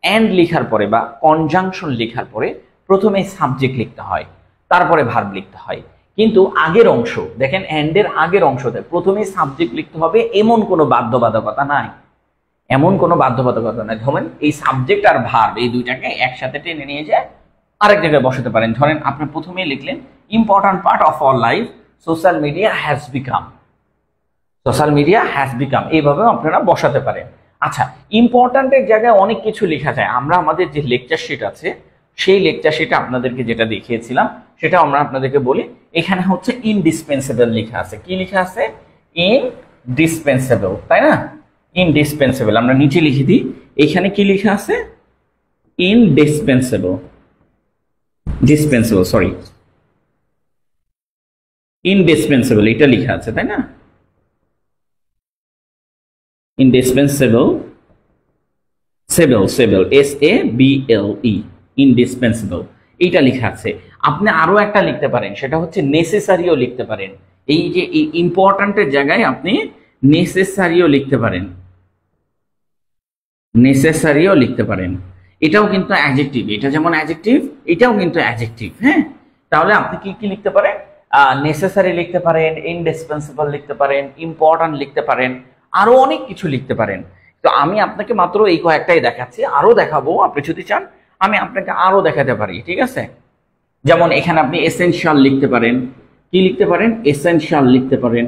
[SPEAKER 2] এন্ড লেখার পরে বা কনজাংশন লেখার পরে প্রথমে সাবজেক্ট লিখতে হয়, তারপরে ভার্ব লিখতে হয়। কিন্তু আগের অংশ দেখেন, এন্ড এর আগের অংশতে প্রথমে সাবজেক্ট লিখতে হবে, এমন কোনো বাধ্যবাধকতা নাই, এমন কোনো বাধ্যবাধকতা নাই। ধরেন এই সাবজেক্ট আর ভার্ব এই দুইটাকে একসাথে টেনে নিয়ে যায় আরেক জায়গায় বসাতে পারেন। ধরেন আপনি প্রথমেই লিখলেন important part of our life social media has become, social media has become, এইভাবেও আপনারা বসাতে পারেন। আচ্ছা, ইম্পর্ট্যান্টের জায়গায় অনেক কিছু লেখা যায়। আমরা আমাদের যে লেকচার শিট আছে, সেই লেকচার শিটে আপনাদেরকে যেটা দেখিয়েছিলাম সেটা আমরা আপনাদেরকে বলি। এখানে হচ্ছে ইনডিসপেন্সেবল লেখা আছে। কি লেখা আছে? ইনডিসপেন্সেবল, তাই না? ইনডিসপেন্সেবল আমরা নিচে লিখে দিই। এখানে কি লেখা আছে? ইনডিসপেন্সেবল, ডিসপেন্সেবল, সরি, ইনডিসপেন্সেবল এটা লেখা আছে, তাই না? ইনডিসপেন্সেবল, সেবল, SABLE, ইনডিসপেন্সেবল, এইটা লেখা আছে। আপনি আরো একটা লিখতে পারেন, সেটা হচ্ছে নেসেসারিও লিখতে পারেন। এই যে ইম্পর্ট্যান্টের জায়গায় আপনি নেসেসারিও লিখতে পারেন, নেসেসারিও লিখতে পারেন। এটাও কিন্তু অ্যাডজেক্টিভ, এটা যেমন অ্যাডজেক্টিভ, এটাও কিন্তু অ্যাডজেক্টিভ। হ্যাঁ, তাহলে আপনি কি কি লিখতে পারেন? নেসেসারি লিখতে পারেন, ইনডিসপেন্সেবল লিখতে পারেন, ইম্পর্ট্যান্ট লিখতে পারেন, আরো অনেক কিছু লিখতে পারেন। তো আমি আপনাকে মাত্র এই কয়েকটাই দেখাচ্ছি, আরো দেখাবো। আপনি যদি চান আমি আপনাকে আরো দেখাতে পারি, ঠিক আছে? যেমন এখানে আপনি এসেনশিয়াল লিখতে পারেন। কি লিখতে পারেন? এসেনশিয়াল লিখতে পারেন।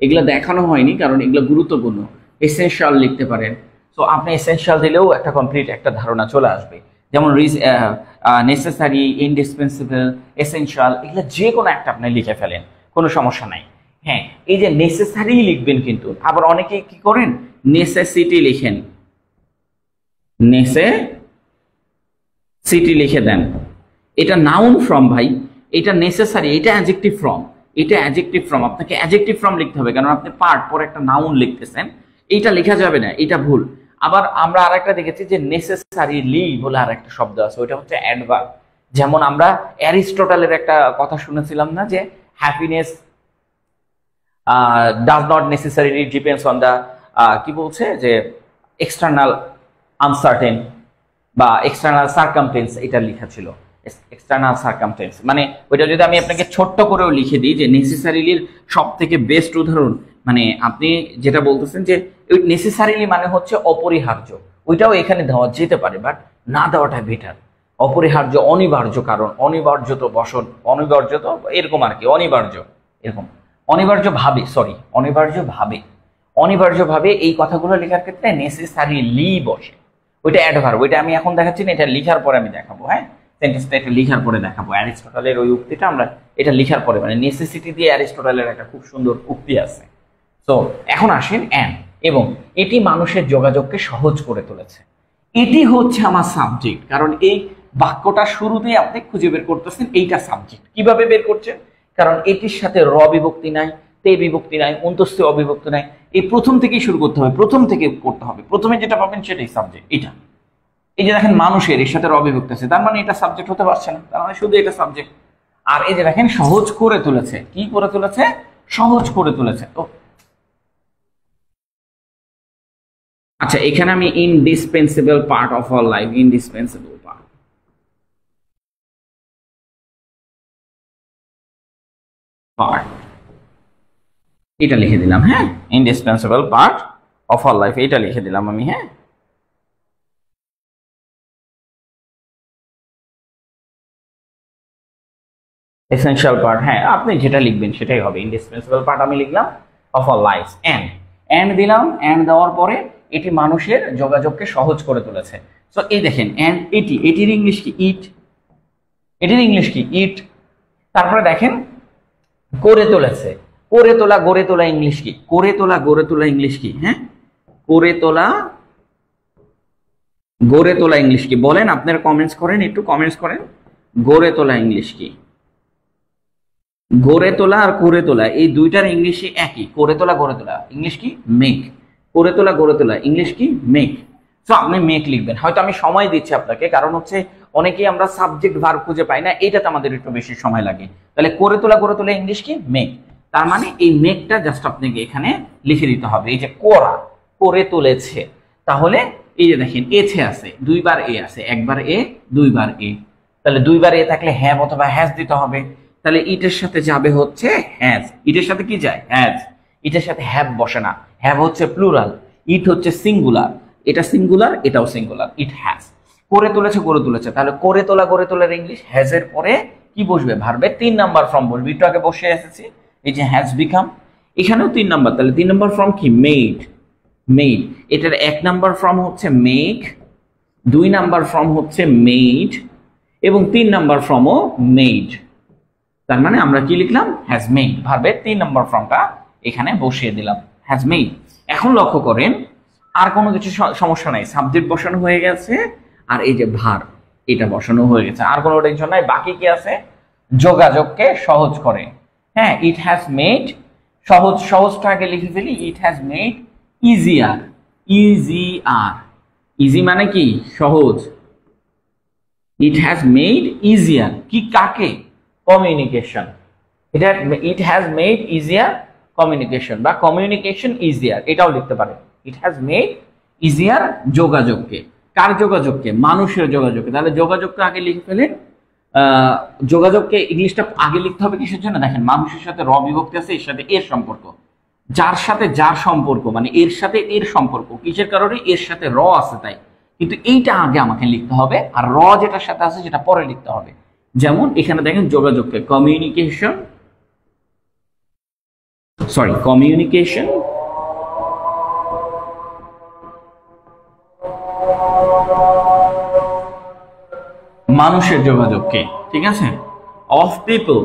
[SPEAKER 2] এগুলো দেখানো হয়নি কারণ এগুলো গুরুত্বপূর্ণ। এসেনশিয়াল লিখতে পারেন। তো আপনি এসেনশিয়াল দিলেও একটা কমপ্লিট একটা ধারণা চলে আসবে। যেমন নেসেসারি, ইনডিসপেন্সেবল, এসেনশিয়াল, এগুলো যে কোনো একটা আপনি লিখে ফেলেন, কোনো সমস্যা নাই। হ্যাঁ, এই যে নেসেসারি লিখবেন, কিন্তু আবার অনেকে কি করেন নেসেসিটি লিখেন, নেসেসিটি লিখে দেন। এটা নাউন ফর্ম ভাই, এটা নেসেসারি, এটা অ্যাডজেক্টিভ ফর্ম, এটা অ্যাডজেক্টিভ ফর্ম। আপনাকে অ্যাডজেক্টিভ ফর্ম লিখতে হবে, কারণ আপনি পার্ট পরে একটা নাউন লিখতেছেন, এইটা লেখা যাবে না, এটা ভুল। আবার আমরা আরেকটা দেখেছি যে নেসেসারিলি বলে আর একটা শব্দ আছে, ওইটা হচ্ছে অ্যাডভার্ব। যেমন আমরা অ্যারিস্টটলের একটা কথা শুনেছিলাম না, যে happiness does not necessarily depends on the, কি বলছে, যে এক্সটার্নাল আনসার্টেন বা এক্সটার্নাল সার্কামটেন্স, এটা লেখা ছিল এক্সটার্নাল সার্কামটেন্স। মানে ওইটা যদি আমি আপনাকে ছোট্ট করেও লিখে দিই, যে নেসেসারিলির সব থেকে বেস্ট উদাহরণ, মানে আপনি যেটা বলতেছেন যে ওই নেসেসারিলি মানে হচ্ছে অপরিহার্য, ওইটাও এখানে দেওয়া যেতে পারে, বাট না দেওয়াটা বেটার। অপরিহার্য, অনিবার্য, কারণ অনিবার্য তো বসন, অনিবার্য তো এরকম আর কি, অনিবার্য এরকম, অনিবার্য ভাবে, সরি অনিবার্য ভাবে, অনিবার্য ভাবে এই কথাগুলো লেখার ক্ষেত্রে নেসেসারিলি বসে, ওইটা অ্যাডভার্ব। ওইটা আমি এখন দেখাচ্ছি না, এটা লিখার পরে আমি দেখাবো। হ্যাঁ, সেন্টেন্সটা এটা লিখার পরে দেখাবো। অ্যারিস্টটলের ওই উক্তিটা আমরা এটা লিখার পরে, মানে নেসেসিটি দিয়ে অ্যারিস্টটলের একটা খুব সুন্দর উক্তি আছে। তো এখন আসেন অ্যান্ড, এবং এটি মানুষের যোগাযোগকে সহজ করে তুলেছে। এটি হচ্ছে আমার সাবজেক্ট, কারণ এই বাক্যটা শুরুতেই আপনি খুঁজে বের করতেছেন এইটা সাবজেক্ট। কিভাবে বের করছেন? কারণ এটির সাথে র বিভক্তি নাই, তে বিভক্তি নাই, অন্তস্থ অবিভক্তি নাই, এই প্রথম থেকেই শুরু করতে হবে, প্রথম থেকে করতে হবে। প্রথমে যেটা পাবেন সেটাই সাবজেক্ট। এটা এই যে দেখেন মানুষের, এর সাথে র বিভক্তি আছে, তার মানে এটা সাবজেক্ট হতে পারছে না, তার মানে শুধু এটা সাবজেক্ট। আর এই যে দেখেন সহজ করে তুলেছে, কি করে তুলেছে? সহজ করে তুলেছে। তো আচ্ছা, এখানে আমি indispensable part of our life, indispensable part এটা লিখে দিলাম। হ্যাঁ, indispensable part of our life এটা লিখে দিলাম আমি। হ্যাঁ, এসেনশিয়াল পার্ট, হ্যাঁ আপনি যেটা লিখবেন সেটাই হবে। ইনডিসপেন্সিবল পার্ট আমি লিখলাম অফ আওয়ার লাইফ। এন্ড দিলাম, এন্ড দেওয়ার পরে এটি মানুষের যোগাযোগকে সহজ করে তুলেছে। সো এই দেখেন এন্ড, এটির ইংলিশ কি? ইট। এটির ইংলিশ কি? ইট। তারপরে দেখেন করে তুলেছে, করে তোলা, গড়ে তোলা ইংলিশ কি? করে তোলা, গড়ে তোলা ইংলিশ কি? হ্যাঁ, করে তোলা, গড়ে তোলা ইংলিশ কি বলেন? আপনারা কমেন্টস করেন, একটু কমেন্টস করেন। গড়ে তোলা ইংলিশ কি? গড়ে তোলা আর করে তোলা এই দুইটার ইংলিশই একই। করে তোলা, গড়ে তোলা ইংলিশ কি? মেক। করে তোলা, গড়ে তোলা ইংলিশ কি? মেক। তো আপনি মেক লিখবেন। হয়তো আমি সময় দিচ্ছি আপনাকে, কারণ হচ্ছে অনেকেই আমরা সাবজেক্ট ভার্ব খুঁজে পাই না, এইটাতে আমাদের একটু বেশি সময় লাগে। তাহলে করে তোলা, গড়ে তোলা ইংলিশ কি? মেক। তার মানে এই মেকটা জাস্ট আপনাকে এখানে লিখে দিতে হবে। এই যে করা, করে তুলেছে, তাহলে এই যে দেখেন এছে আছে, দুইবার এ আছে, একবার এ, দুইবার এ, তাহলে দুইবার এ থাকলে হ্যাভ অথবা হ্যাজ দিতে হবে। তাহলে ইটের সাথে যাবে হচ্ছে হ্যাজ। ইটের সাথে কি যায়? হ্যাজ। ইটের সাথে হ্যাভ বসে না, হ্যাভ হচ্ছে প্লুরাল, ইট হচ্ছে সিঙ্গুলার, এটা সিঙ্গুলার, এটাও সিঙ্গুলার, ইট হ্যাজ। করে তুলেছে, করে তুলেছে, তাহলে করে তোলা, গড়ে তোলার ইংলিশ হ্যাজ এর পরে কি বসবে? ভার্বের 3 নাম্বার ফর্ম বসবে। একটু আগে বসে এসেছি, এই যে হ্যাজ বিকাম, এখানেও 3 নাম্বার, তাহলে 3 নাম্বার ফর্ম কি? মেড। মেড, এটার 1 নাম্বার ফর্ম হচ্ছে মেক, 2 নাম্বার ফর্ম হচ্ছে মেড, এবং 3 নাম্বার ফর্মও মেড। তার মানে আমরা কি লিখলাম? Has made. ভার্বের 3 নম্বর ফর্মটা এখানে বসিয়ে দিলাম, হ্যাজ মেড। এখন লক্ষ্য করেন আর কোনো কিছু সমস্যা নাই, সাবজেক্ট বসানো হয়ে গেছে, আর এই যে ভার্ব এটা বসানো হয়ে গেছে, আর কোনো টেনশন নাই। বাকি কি আছে? যোগাযোগকে সহজ করে। হ্যাঁ, ইট হ্যাজ মেড, সহজ, সহজটা আগে লিখে ফেলি। It has made easier, easier, easy মানে কি? সহজ। ইট হ্যাজ মেড ইজিয়ার, কি কাকে? Communication. It has made easier communication, বা কমিউনিকেশন ইজিয়ার, এটাও লিখতে পারে। ইট হ্যাজ মেড ইজিয়ার যোগাযোগকে। কার যোগাযোগকে? মানুষের যোগাযোগকে। তাহলে যোগাযোগকে আগে লিখে ফেলেন। যোগাযোগকে ইংলিশটা আগে লিখতে হবে কিসের জন্য? দেখেন মানুষের সাথে র বিভক্তি আছে, এর সাথে এর সম্পর্ক, যার সাথে যার সম্পর্ক, মানে এর সাথে এর সম্পর্ক, কিসের কারণে? এর সাথে র আছে তাই, কিন্তু এইটা আগে আমাকে লিখতে হবে, আর র যেটার সাথে আছে সেটা পরে লিখতে হবে। যেমন এখানে দেখেন যোগাযোগকে কমিউনিকেশন, কমিউনিকেশন, মানুষের যোগাযোগকে, ঠিক আছে? অফ পিপল,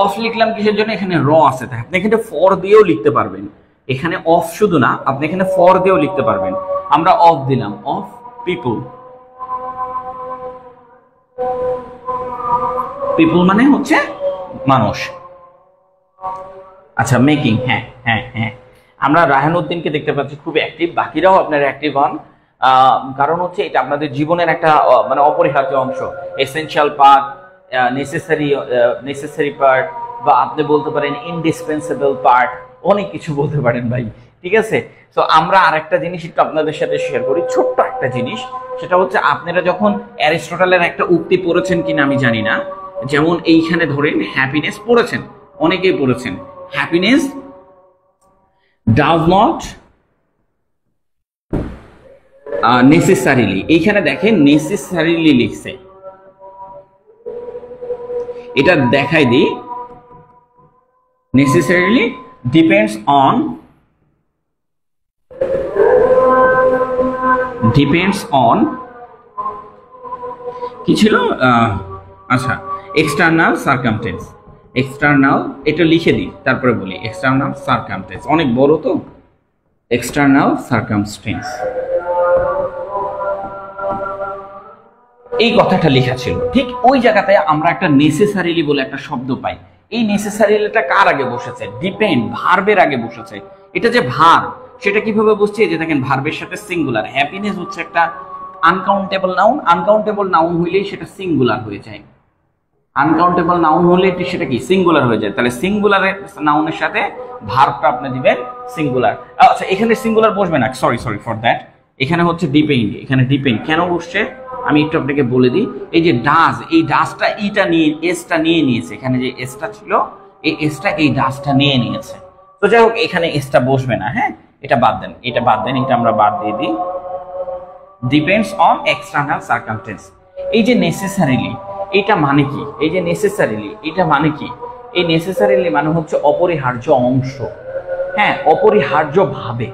[SPEAKER 2] অফ লিখলাম কিসের জন্য? এখানে র আছে তাই আপনি এখানে ফর দিয়েও লিখতে পারবেন। এখানে অফ শুধু না, আপনি এখানে ফর দিয়েও লিখতে পারবেন। আমরা অফ দিলাম, অফ পিপল। পিপল মানে হচ্ছে মানুষ। আচ্ছা, মেকিং, হ্যাঁ হ্যাঁ হ্যাঁ, আমরা রায়হান উদ্দিনকে দেখতে পাচ্ছি খুবই অ্যাক্টিভ, বাকিরাও আপনারা অ্যাক্টিভ হন। কারণ হচ্ছে এটা আপনাদের জীবনের একটা মানে অপরিহার্য অংশ, এসেনশিয়াল পার্ট, নেসেসারি পার্ট, বা আপনি বলতে পারেন ইনডিসপেন্সেবল পার্ট, অনেক কিছু বলতে পারেন ভাই, ঠিক আছে। তো আমরা আরেকটা জিনিস একটু আপনাদের সাথে শেয়ার করি, ছোট্ট একটা জিনিস, সেটা হচ্ছে আপনারা যখন অ্যারিস্টটলের একটা উক্তি পড়েছেন কিনা আমি জানি না, যেমন এইখানে ধরেন হ্যাপিনেস পড়েছেন, অনেকেই পড়েছেন, হ্যাপিনেস ডাজ নট নেসেসারিলি, এইখানে দেখেন নেসেসারিলি লিখছে, এটা দেখাই দিই, necessarily depends on কি ছিল, আচ্ছা, এক্সটার্নাল সার্কামস্টেন্স, এক্সটার্নাল, এটা লিখে দিই তারপরে বলি, এক্সটার্নাল সার্কামস্টেন্স অনেক বড় তো, এক্সটার্নাল সার্কামস্টেন্স, এই কথাটা লেখা ছিল। ঠিক ওই জায়গাতে আমরা একটা নেসেসারিলি বলে একটা শব্দ পাই। এই নেসেসারিলিটা কার আগে বসেছে? ডিপেন্ড, ভার্বের আগে বসেছে। এটা যে ভার্ব, সেটা কিভাবে বসছে? এই যে দেখেন, ভার্বের সাথে সিঙ্গুলার। হ্যাপিনেস হচ্ছে একটা আনকাউন্টেবল নাউন, আনকাউন্টেবল নাউন হইলেই সেটা সিঙ্গুলার হয়ে যায়। আনকাউন্টেবল নাউন হলে সেটা কি সিঙ্গুলার হয়ে যায়। তাহলে সিঙ্গুলারের নাউনের সাথে ভার্বটা আপনি দিবেন সিঙ্গুলার। আচ্ছা, এখানে সিঙ্গুলার বসবে না, সরি ফর দ্যাট, এখানে হচ্ছে ডিপেন্ড। এখানে ডিপেন্ড কেন বসছে আমি একটু আপনাকে বলে দিই। এই যে ডাজ, এই ডাজটা ইটা নিয়ে, এসটা নিয়ে নিয়েছে, এখানে যে এসটা ছিল এই এসটা এই ডাজটা নিয়ে নিয়েছে। তো যাই হোক, এখানে এসটা বসবে না, হ্যাঁ, এটা বাদ দেন, এটা বাদ দেন, এটা আমরা বাদ দিয়ে দিই। Depends on external circumstance. এই যে নেসেসারিলি, এটা মানে কি? এই যে নেসেসারিলি, এটা মানে কি? এই নেসেসারিলি মানে হচ্ছে অপরিহার্য অংশ, হ্যাঁ, অপরিহার্য ভাবে,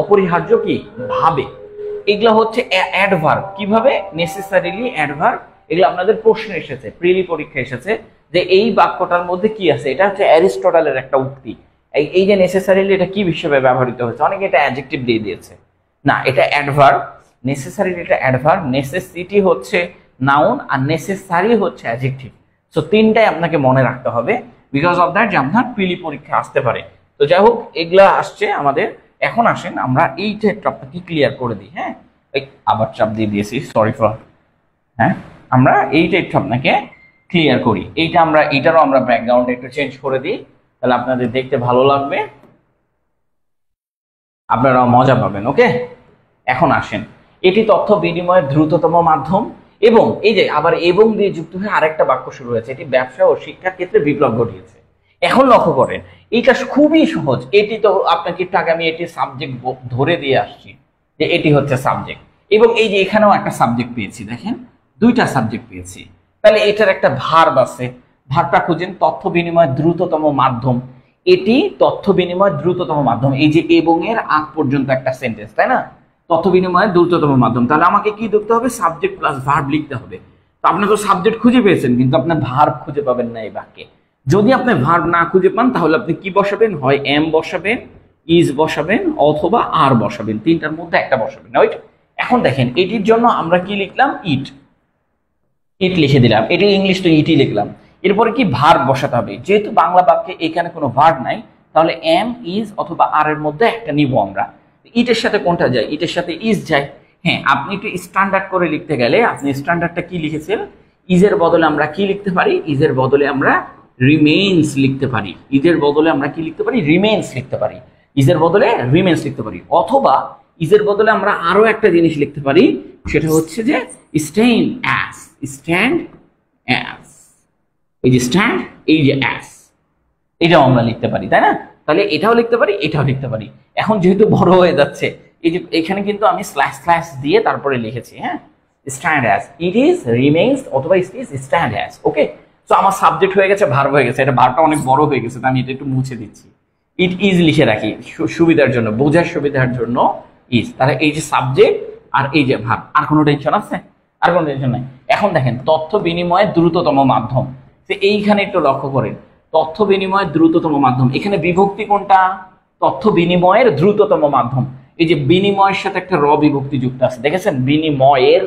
[SPEAKER 2] অপরিহার্য কি ভাবে। এগুলো হচ্ছে অ্যাডভার্ব। কিভাবে? Necessarily adverb. এগুলো আপনাদের প্রশ্ন এসেছে, প্রিলি পরীক্ষা এসেছে, যে এই বাক্যটার মধ্যে কি আছে। এটা হচ্ছে অ্যারিস্টটলের একটা উক্তি। এই যে নেসেসারিলি, এটা কি হিসেবে ব্যবহৃত হয়েছে? অনেকে এটা অ্যাডজেক্টিভ দিয়ে দিয়েছে, না, এটা অ্যাডভার্ব। নেসেসারিলি এটা অ্যাডভার্ব, নেসেসিটি হচ্ছে নাউন, আর নেসেসারি হচ্ছে অ্যাডজেক্টিভ। সো তিনটাই আপনাকে মনে রাখতে হবে, বিকজ অফ দ্যাট যে আপনার প্রিলি পরীক্ষা আসতে পারে। তো যাই হোক, এগুলা আসছে আমাদের। এখন আসেন আমরা এই টপিকটা কি ক্লিয়ার করে দিই। হ্যাঁ, আবার চাপ দিয়ে দিয়েছি, সরি ফর, হ্যাঁ, আমরা এই টাইপটা আপনাকে ক্লিয়ার করি। এইটারও আমরা ব্যাকগ্রাউন্ড একটু চেঞ্জ করে দিই, তাহলে আপনাদের দেখতে ভালো লাগবে, আপনারা মজা পাবেন। ওকে, এখন আসেন, এটি তথ্য বিনিময়ের দ্রুততম মাধ্যম, এবং এই যে আবার এবং দিয়ে যুক্ত হয়ে আরেকটা বাক্য শুরু হয়েছে, এটি ব্যবসা ও শিক্ষার ক্ষেত্রে বিপ্লব ঘটিয়েছে। এখন লক্ষ্য করেন, এটা খুবই সহজ। এটি তো আপনাকে একটু আগে আমি এটি সাবজেক্ট ধরে দিয়ে আসছি যে এটি হচ্ছে সাবজেক্ট, এবং এই যে এখানেও একটা সাবজেক্ট পেয়েছি, দেখেন দুইটা সাবজেক্ট পেয়েছি। তাহলে এটার একটা ভার্ব আছে, ভার্বটা খুঁজেন, তথ্য বিনিময়ের দ্রুততম মাধ্যম। এটি তথ্য বিনিময়ের দ্রুততম মাধ্যম। এই যে এবং এর আগ পর্যন্ত একটা সেন্টেন্স, তাই না? তথ্য বিনিময়ের দ্রুততম মাধ্যম। তাহলে আমাকে কি দেখতে হবে? সাবজেক্ট প্লাস ভার্ব লিখতে হবে। তো আপনি তো সাবজেক্ট খুঁজে পেয়েছেন, কিন্তু আপনার ভার্ব খুঁজে পাবেন না এই বাক্যে। যদি আপনি ভার্ব না খুঁজে পান, তাহলে আপনি কি বসাবেন? হয় এম বসাবেন, ইজ বসাবেন, অথবা আর বসাবেন। তিনটার মধ্যে একটা বসাবেন, রাইট? এখন দেখেন, এটির জন্য আমরা কি লিখলাম? ইট, ইট লিখে দিলাম। এটি ইংলিশ তো ইটই লিখলাম। এরপরে কি ভার্ব বসাতে হবে। যেহেতু বাংলা বাক্যে এখানে কোনো ভার্ব নাই, তাহলে এম, ইজ অথবা আর এর মধ্যে একটা নিব আমরা। ইটের সাথে কোনটা যায়? ইটের সাথে ইজ যায়। হ্যাঁ, আপনি একটু স্ট্যান্ডার্ড করে লিখতে গেলে আপনি স্ট্যান্ডার্ডটা কি লিখেছেন? ইজের বদলে আমরা কি লিখতে পারি? ইজের বদলে আমরা রিমেইনস লিখতে পারি। ইজের বদলে আমরা কি লিখতে পারি? রিমেইনস লিখতে পারি। ইজের বদলে রিমেইনস লিখতে পারি। অথবা ইজের বদলে আমরা আরো একটা জিনিস লিখতে পারি, সেটা হচ্ছে যে স্ট্যান্ড অ্যাজ। স্ট্যান্ড অ্যাজ, এই যে স্ট্যান্ড, এই যে অ্যাজ, এটাও আমরা লিখতে পারি, তাই না? তাহলে এটাও লিখতে পারি, এটাও লিখতে পারি। এখন যেহেতু বড় হয়ে যাচ্ছে, এই যে এখানে কিন্তু আমি স্ল্যাশ স্ল্যাশ দিয়ে তারপরে লিখেছি, হ্যাঁ, stand as, it is, remains অথবা ইট ইজ স্ট্যান্ড অ্যাজ। ওকে, তো আমার সাবজেক্ট হয়ে গেছে, ভার্ব হয়ে গেছে। এটা ভার্বটা অনেক বড় হয়ে গেছে, তো আমি এটা একটু মুছে দিচ্ছি। ইট ইজ লিখে রাখি সুবিধার জন্য, বোঝার সুবিধার জন্য ইজ। তাহলে এই যে সাবজেক্ট আর এই যে ভার্ব, আর কোনো টেনশন আছে? আর কোনো টেনশন নাই। এখন দেখেন, তথ্য বিনিময়ের দ্রুততম মাধ্যম। তো এইখানে একটু লক্ষ্য করেন, তথ্য বিনিময়ের দ্রুততম মাধ্যম, এখানে বিভক্তি কোনটা? তথ্য বিনিময়ের দ্রুততম মাধ্যম। এই যে বিনিময়ের সাথে একটা র বিভক্তি যুক্ত আছে, দেখেছেন? বিনিময়ের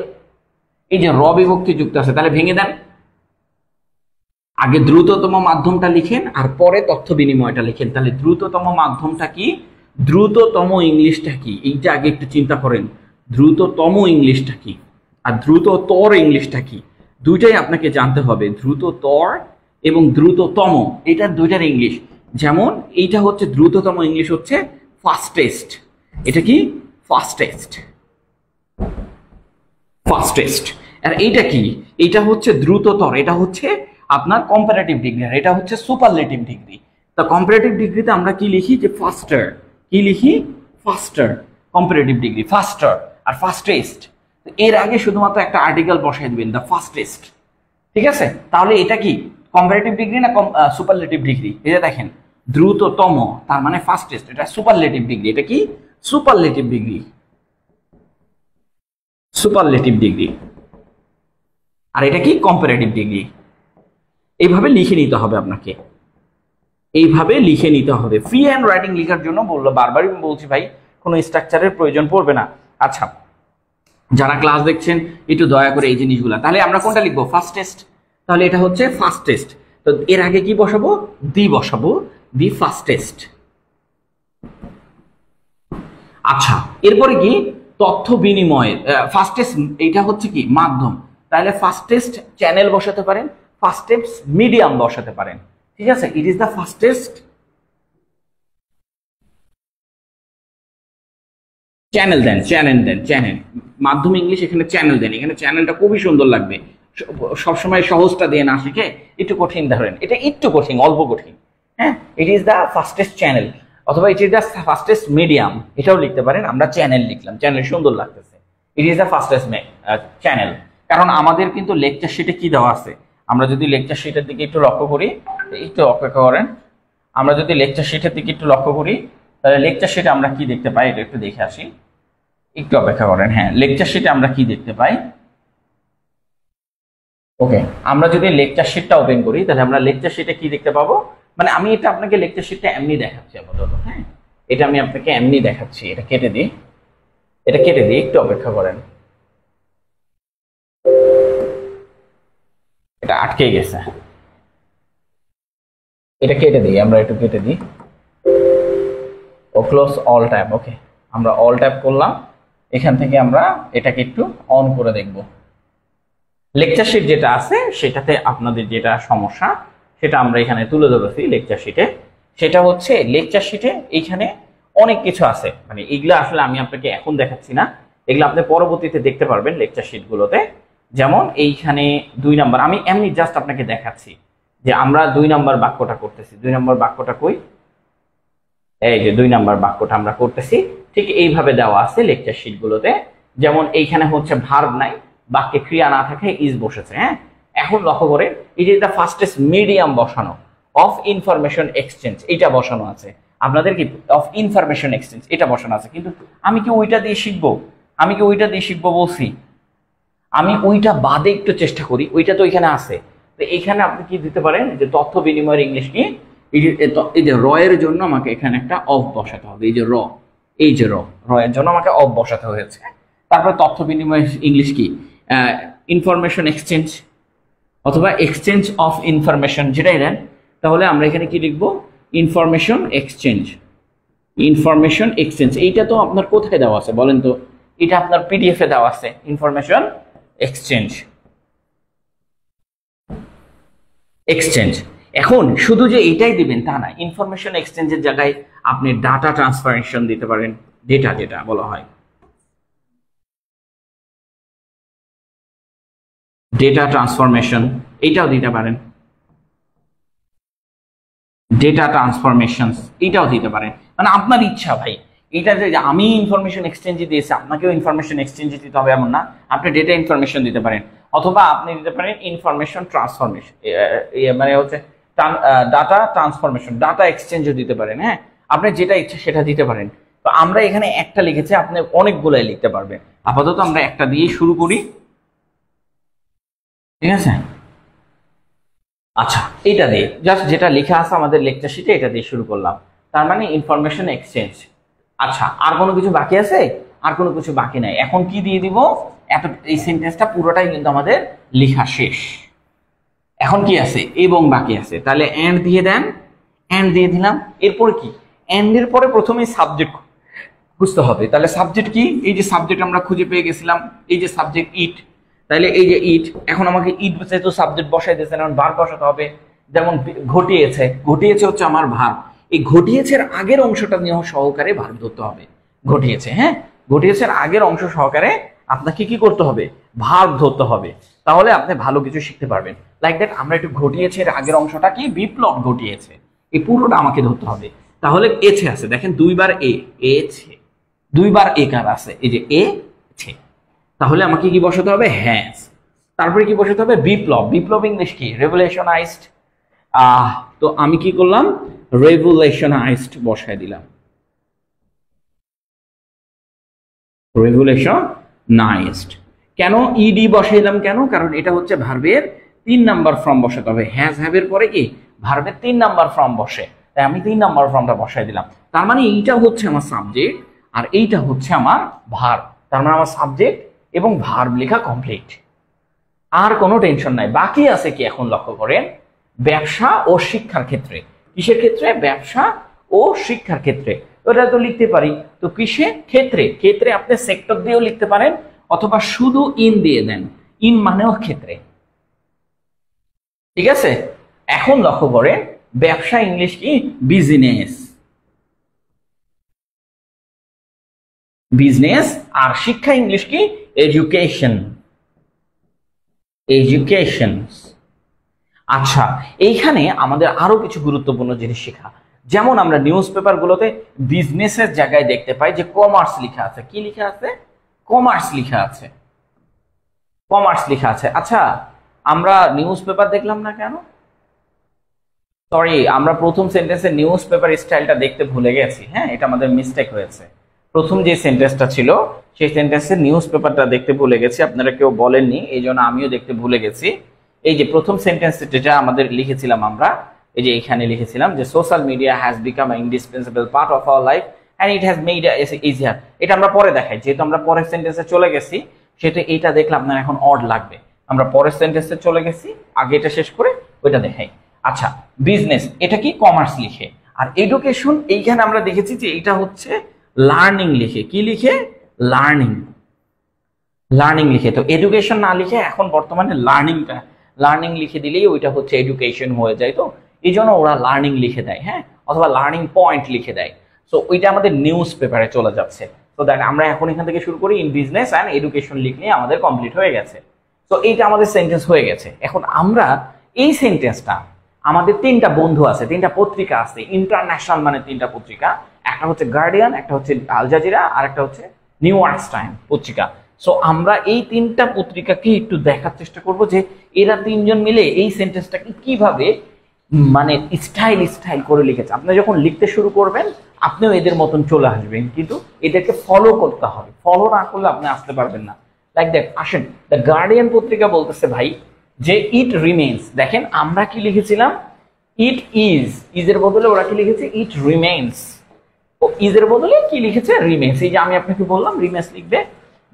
[SPEAKER 2] এই যে র বিভক্তি যুক্ত আছে, তাহলে ভেঙে দেন। আগে দ্রুততম মাধ্যমটা লিখেন আর পরে তথ্য বিনিময়টা লিখেন। তাহলে দ্রুততম মাধ্যমটা কি, দ্রুততম ইংলিশটা কি, এইটা আগে একটু চিন্তা করেন। দ্রুততম ইংলিশটা কি আর দ্রুততর ইংলিশটা কি, দুইটাই আপনাকে জানতে হবে। দ্রুততর এবং দ্রুততম, এটার দুইটার ইংলিশ। যেমন এইটা হচ্ছে দ্রুততম ইংলিশ হচ্ছে ফাস্টেস্ট। এটা কি? Fastest, fastest. আর এইটা কি? এটা হচ্ছে দ্রুততর, এটা হচ্ছে আপনার কম্পারেটিভ ডিগ্রি, আর এটা হচ্ছে সুপারলেটিভ ডিগ্রি। তা কম্পারেটিভ ডিগ্রিতে আমরা কি লিখি? যে ফাস্টার। কি লিখি? ফাস্টার। কম্পারেটিভ ডিগ্রি ফাস্টার আর ফাস্টেস্ট, এর আগে শুধুমাত্র একটা আর্টিকেল বসাই দিবেন, দ্য ফাস্টেস্ট। ঠিক আছে? তাহলে এটা কি কম্পারেটিভ ডিগ্রি না সুপারলেটিভ ডিগ্রি? এই যে দেখেন, দ্রুততম তার মানে ফাস্টেস্ট, এটা সুপারলেটিভ ডিগ্রি। এটা কি? Superlative degree, superlative degree. আর এটা কি? Comparative degree. এইভাবে লিখে নিতে হবে আপনাকে, এইভাবে লিখে নিতে হবে। ফ্রি হ্যান্ড রাইটিং লেখার জন্য বারবারই বলছি ভাই, কোনো স্ট্রাকচারের প্রয়োজন পড়বে না। আচ্ছা, যারা ক্লাস দেখছেন একটু দয়া করে এই জিনিসগুলো, তাহলে আমরা কোনটা লিখবো? ফাস্টেস্ট। তাহলে এটা হচ্ছে ফাস্টেস্ট, তো এর আগে কি বসাবো? দি বসাবো, দি ফাস্টেস্ট। আচ্ছা, এরপরে কি? তথ্য বিনিময়ের ফাস্টেস্ট, এটা হচ্ছে কি? মাধ্যম। তাহলে ফাস্টেস্ট চ্যানেল বসাতে পারেন, ফাস্টেস্ট মিডিয়াম বসাতে পারেন। ঠিক আছে? It is the fastest channel then, channel then, channel. মাধ্যম ইংলিশ, এখানে চ্যানেল দেন। এখানে চ্যানেলটা খুবই সুন্দর লাগবে। সবসময় সহজটা দিয়ে না শিখে একটু কঠিন ধরেন, এটা একটু কঠিন, অল্প কঠিন। হ্যাঁ, it is the fastest channel, অথবা it is the fastest medium, এটাও লিখতে পারেন। আমরা চ্যানেল লিখলাম, চ্যানেল সুন্দর লাগতেছে। It is the fastest channel. কারণ আমাদের কিন্তু লেকচার শিটে কি দেওয়া আছে, আমরা যদি লেকচার শিটের দিকে একটু লক্ষ্য করি, একটু অপেক্ষা করেন, আমরা যদি লেকচার শিটের দিকে একটু লক্ষ্য করি, তাহলে লেকচার শিটে আমরা কি দেখতে পাই এটা একটু দেখে আসি, একটু অপেক্ষা করেন। হ্যাঁ, লেকচার শিটে আমরা কি দেখতে পাই? ওকে, আমরা যদি লেকচার শিটটা ওপেন করি, তাহলে আমরা লেকচার শিটে কি দেখতে পাবো? মানে আমি এটা আপনাকে লেকচার শিটটা এমনি দেখাচ্ছি আপাতত। হ্যাঁ, এটা আমি আপনাকে এমনি দেখাচ্ছি। এটা কেটে দিই, এটা কেটে দিই, একটু অপেক্ষা করেন। এটা আটকে গেছে, এটা কেটে দিই, আমরা একটু কেটে দিই। ও ক্লোজ অল ট্যাব। ওকে, আমরা অল ট্যাব করলাম। এখান থেকে আমরা এটাকে একটু অন করে দেখব। লেকচার শিট যেটা আছে সেটাতে আপনাদের যেটা সমস্যা সেটা আমরা এখানে তুলে ধরেছি লেকচার শিটে। সেটা হচ্ছে লেকচার শিটে এইখানে অনেক কিছু আছে, মানে এগুলো আসলে আমি আপনাকে এখন দেখাচ্ছি না, এগুলো আপনি পরবর্তীতে দেখতে পারবেন লেকচার শিটগুলোতে। যেমন এইখানে 2 নাম্বার, আমি এমনি জাস্ট আপনাকে দেখাচ্ছি যে আমরা 2 নাম্বার বাক্যটা করতেছি। 2 নাম্বার বাক্যটা কই? এই যে 2 নাম্বার বাক্যটা আমরা করতেছি, ঠিক এইভাবে দেওয়া আছে লেকচার শিটগুলোতে। যেমন এইখানে হচ্ছে ভার্ব নাই, বাক্যে ক্রিয়া না থাকে, ইজ বসেছে। হ্যাঁ, এখন লক্ষ্য করে এই যে ফাস্টেস্ট মিডিয়াম বসানো, অফ ইনফরমেশন এক্সচেঞ্জ এটা বসানো আছে। আপনাদের কি অফ ইনফরমেশন এক্সচেঞ্জ এটা বসানো আছে, কিন্তু আমি কি ওইটা দিয়ে শিখবো? আমি কি ওইটা দিয়ে শিখবো বলছি? আমি ওইটা বাদে একটু চেষ্টা করি, ওইটা তো এখানে আছে। তো এখানে আপনি কি দিতে পারেন? যে তথ্য বিনিময়ের ইংলিশ কি? এই যে র এর জন্য আমাকে এখানে একটা অফ বসাতে হবে। এই যে র, এই যে র এর জন্য আমাকে অফ বসাতে হয়েছে। তারপরে তথ্য বিনিময়ের ইংলিশ কি? ইনফরমেশন এক্সচেঞ্জ অথবা এক্সচেঞ্জ অফ ইনফরমেশন, যেটাই দেন। তাহলে আমরা এখানে কি লিখবো? Information exchange. ইনফরমেশন এক্সচেঞ্জ এইটা তো আপনার কোথায় দেওয়া আছে বলেন তো? এটা আপনার পিডিএফ এ দেওয়া আছে, ইনফরমেশন এক্সচেঞ্জ। এক্সচেঞ্জ। এখন শুধু যে এটাই দিবেন তা না, ইনফরমেশন এক্সচেঞ্জের জায়গায় আপনি ডাটা ট্রান্সফারেশন দিতে পারেন, ডেটা যেটা বলা হয়, ডেটা ট্রান্সফরমেশন এইটাও দিতে পারেন। ডেটা ট্রান্সফরমেশনস এইটাও দিতে পারেন, মানে আপনার ইচ্ছা ভাই। এটা যে আমি ইনফরমেশন এক্সচেঞ্জে দিয়েছি আপনাকেও ইনফরমেশন এক্সচেঞ্জে দিতে হবে এমন না, আপনি ডেটা ইনফরমেশন দিতে পারেন, অথবা আপনি দিতে পারেন ইনফরমেশন ট্রান্সফরমেশন, মানে হচ্ছে ডাটা ট্রান্সফরমেশন, ডাটা এক্সচেঞ্জও দিতে পারেন। হ্যাঁ, আপনি যেটা ইচ্ছা সেটা দিতে পারেন। তো আমরা এখানে একটা লিখেছি, আপনি অনেকগুলাই লিখতে পারবেন। আপাতত আমরা একটা দিয়ে শুরু করি, ঠিক আছে? আচ্ছা, এটা দিয়ে জাস্ট যেটা লেখা আছে আমাদের লেকচার শিটে এটা দিয়ে শুরু করলাম। তার মানে ইনফরমেশন এক্সচেঞ্জ। আচ্ছা, আর কোনো কিছু বাকি আছে? আর কোনো কিছু বাকি নাই। এখন কি দিয়ে দিব? এই সেন্টেন্সটা পুরোটাই কিন্তু আমাদের লেখা শেষ। এখন কি আছে? এবং বাকি আছে। তাহলে এন্ড দিয়ে দেন, এন্ড দিয়ে দিলাম। এরপর কি? এন্ড এর পরে প্রথমেই সাবজেক্ট বুঝতে হবে। তাহলে সাবজেক্ট কি? এই যে সাবজেক্ট আমরা খুঁজে পেয়ে গেছিলাম, এই যে সাবজেক্ট ইট। তাহলে এই যে ইট, এখন আমাকে ইট যেহেতু সাবজেক্ট বসাই দিয়েছেন, এখন ভার্ব বসাতে হবে। যেমন ঘটিয়েছে, ঘটিয়েছে হচ্ছে আমার ভার্ব। এই ঘটিয়েছের আগের অংশটা নিয়ে সহকারে ভার্ব ধরতে হবে। ঘটিয়েছে, হ্যাঁ, ঘটিয়েছের আগের অংশ সহকারে আপনাকে কি করতে হবে? ভার্ব ধরতে হবে। তাহলে আপনি ভালো কিছু শিখতে পারবেন। লাইক দ্যাট, আমরা একটু ঘটিয়েছে এর আগের অংশটা কি? বিপ্লব ঘটিয়েছে। এই পুরোটা আমাকে ধরতে হবে। তাহলে এছে আছে, দেখেন দুইবার এছে, দুইবার এ কার আছে, এই যে এ ছে। তাহলে আমাকে কি বসাতে হবে? হ্যাজ। তারপরে কি বসাতে হবে? বিপ্লব। বিপ্লব ইংলিশ কি? রেভলিউশনাইজড। তো আমি কি করলাম? রেভলিউশনাইজড বসায় দিলাম। রেভলিউশনাইজড। কেন ইডি বসাইলাম? কেন? কারণ এটা হচ্ছে ভার্বের 3 নাম্বার ফর্ম বসাতে হবে। হ্যাজ হ্যাভের পরে কি ভার্বের 3 নাম্বার ফর্ম বসে, তাই আমি 3 নাম্বার ফর্মটা বসাই দিলাম। তার মানে এইটা হচ্ছে আমার সাবজেক্ট আর এইটা হচ্ছে আমার ভার্ব। তার মানে আমার সাবজেক্ট এবং ভার্ব লেখা কমপ্লিট। আর কোনো টেনশন নাই। বাকি আছে কি? এখন লক্ষ্য করেন, ব্যবসা ও শিক্ষার ক্ষেত্রে। কিসের ক্ষেত্রে? ব্যবসা ও শিক্ষার ক্ষেত্রে। ওটা তো লিখতে পারি। তো কিসে? ক্ষেত্রে। ক্ষেত্রে আপনি সেক্টর দিয়েও লিখতে পারেন অথবা শুধু ইন দিয়ে দেন। ইন মানেও ক্ষেত্রে। ঠিক আছে? এখন লক্ষ্য করেন, ব্যবসা ইংলিশ কি? বিজনেস। বিজনেস। আর শিক্ষা ইংলিশ কি? এডুকেশন। এডুকেশন। আচ্ছা, এইখানে আমাদের আরো কিছু গুরুত্বপূর্ণ জিনিস শেখা। যেমন আমরা নিউজ পেপার গুলোতে বিজনেসের জায়গায় দেখতে পাই যে কমার্স লেখা আছে। কি লেখা আছে? কমার্স লেখা আছে। কমার্স লেখা আছে। আচ্ছা, আমরা নিউজ পেপার দেখলাম না কেন? সরি, আমরা প্রথম সেন্টেন্সে নিউজ পেপার স্টাইলটা দেখতে ভুলে গেছি। হ্যাঁ, এটা আমাদের মিস্টেক হয়েছে। প্রথম যে সেন্টেন্সটা ছিল সেই সেন্টেন্সে নিউজ পেপারটা দেখতে ভুলে গেছি। আপনারা কেউ বলেননি, এই জন্য আমিও দেখতে ভুলে গেছি। এই যে প্রথম সেন্টেন্স যেটা আমাদের লিখেছিলাম আমরা, এই যে এখানে লিখেছিলাম যে social media has become a indispensable part of our life and it has made it easier. এটা আমরা পরে দেখাই, যেহেতু আমরা পরের সেন্টেন্সে চলে গেছি সেটা এইটা দেখলে আপনার এখন অড লাগবে। আমরা পরের সেন্টেন্সে চলে গেছি, আগে এটা শেষ করে ওইটা দেখাই। আচ্ছা, বিজনেস এটা কি? কমার্স লিখে। আর এডুকেশন এইখানে আমরা দেখেছি যে এটা হচ্ছে লার্নিং লিখে। কি লিখে? লার্নিং। লার্নিং লিখে। তো এডুকেশন না লিখে এখন বর্তমানে লার্নিং লিখে দিলেই ওইটা হচ্ছে এডুকেশন হয়ে যায়। তো এই জন্য ওরা লার্নিং লিখে দেয়, হ্যাঁ, অথবা লার্নিং পয়েন্ট লিখে দেয়। সো ওইটা আমাদের নিউজ পেপারে চলে যাচ্ছে। তো দেখ, আমরা এখন এখান থেকে শুরু করি, ইন বিজনেস অ্যান্ড এডুকেশন লিখলে আমাদের কমপ্লিট হয়ে গেছে। তো এইটা আমাদের সেন্টেন্স হয়ে গেছে। এখন আমরা এই সেন্টেন্সটা, আমাদের 3টা বন্ধু আছে, 3টা পত্রিকা আছে, ইন্টারন্যাশনাল মানে 3টা পত্রিকা। একটা হচ্ছে গার্ডিয়ান, একটা হচ্ছে আল জাজিরা, আর একটা হচ্ছে নিউ ইয়র্ক টাইমস পত্রিকা। সো আমরা এই 3টা পত্রিকাকে একটু দেখার চেষ্টা করব যে এরা 3জন মিলে এই সেন্টেন্সটাকে কিভাবে মানে স্টাইল করে লিখেছে। আপনি যখন লিখতে শুরু করবেন আপনিও এদের মতন চলে আসবেন, কিন্তু এদেরকে ফলো করতে হবে। ফলো না করলে আপনি আসতে পারবেন না। লাইক দ্যাট, আসেন, দ্য গার্ডিয়ান পত্রিকা বলতেছে ভাই যে ইট রিমেইনস। দেখেন আমরা কি লিখেছিলাম? ইট ইজ এর বদলে ওরা কি লিখেছে? ইট রিমেইনস। ও ইজ এর বদলে কি লিখেছে? রিমেইনস। এই যে আমি আপনাকে বললাম রিমেইনস লিখবে।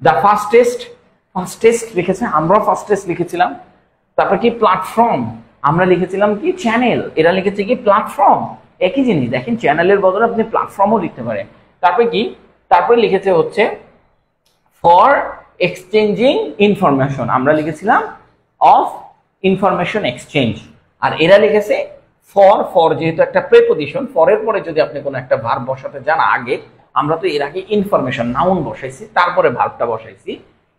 [SPEAKER 2] দ্য ফাস্টেস্ট লিখেছে, আমরাও ফাস্টেস্ট লিখেছিলাম। তারপর কি? প্ল্যাটফর্ম, আমরা লিখেছিলাম কি? চ্যানেল। এরা লিখেছে কি? প্ল্যাটফর্ম। একই জিনিস। দেখেন, চ্যানেলের বদলে আপনি প্ল্যাটফর্মও লিখতে পারেন। তারপরে কি? তারপরে লিখেছে হচ্ছে ফর এক্সচেঞ্জিং ইনফরমেশন, আমরা লিখেছিলাম অফ ইনফরমেশন এক্সচেঞ্জ। আর এরা লিখেছে ফর যেহেতু একটা প্রেপোজিশন, ফরের পরে যদি আপনি কোনো একটা ভার্ব বসাতে যান আগে, আমরা তো এর আগে ইনফরমেশন নাউন বসাইছি, তারপরে ভার্বটা বসাইছি,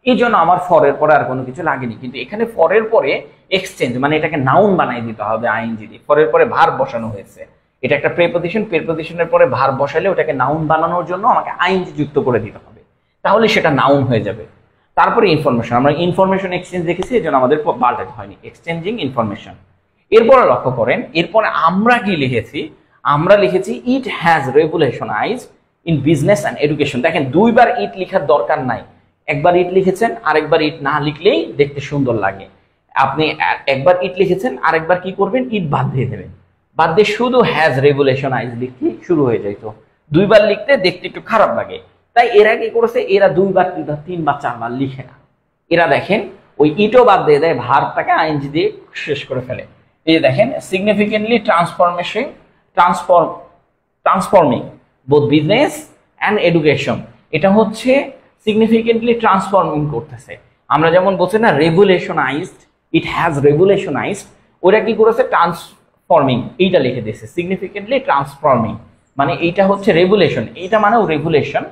[SPEAKER 2] এই জন্য আমার ফরের পরে আর কোনো কিছু লাগেনি। কিন্তু এখানে ফরের পরে এক্সচেঞ্জ মানে এটাকে নাউন বানাই দিতে হবে আইএনজি দিয়ে। ফরের পরে ভার্ব বসানো হয়েছে, এটা একটা প্রেপোজিশনের পরে ভার্ব বসাইলে ওটাকে নাউন বানানোর জন্য আমাকে আইএনজি যুক্ত করে দিতে হবে, তাহলে সেটা নাউন হয়ে যাবে। তারপরে ইনফরমেশন, আমরা ইনফরমেশন এক্সচেঞ্জ দেখেছি, এই জন্য আমাদের পাল্টাতে হয়নি, এক্সচেঞ্জিং ইনফরমেশন। এরপরে লক্ষ্য করেন, এরপরে আমরা কি লিখেছি? আমরা লিখেছি it has revolutionised in business and education. দেখেন, দুইবার ইট লেখার দরকার নাই। একবার ইট লিখেছেন, আরেকবার ইট না লিখলেই দেখতে সুন্দর লাগে। আপনি একবার ইট লিখেছেন, আরেকবার কি করবেন? ইট বাদ দিয়ে দেবেন। বাদ দিয়ে শুধু হ্যাজ রেগুলেশনাইজ লিখতে শুরু হয়ে যাইতো। দুইবার লিখতে দেখতে একটু খারাপ লাগে, তাই এরা কি করেছে, এরা দুইবার তিনবার চারবার লিখে না। এরা দেখেন ওই ইটও বাদ দিয়ে দেয়, ভার্বটাকে আইএনজি দিয়ে শেষ করে ফেলে। এই যে দেখেন significantly transforming both business and education, এটা হচ্ছে সিগনিফিকেন্টলি ট্রান্সফর্মিং করতেছে। আমরা যেমন বলছি না রেগুলেশনাইজড, ইট হ্যাজ রেগুলেশনাইজড, ওরা কি করেছে ট্রান্সফর্মিং, এইটা লিখে দিয়েছে সিগনিফিকেন্টলি ট্রান্সফর্মিং, মানে এইটা হচ্ছে রেগুলেশন, এইটা মানেও রেগুলেশন,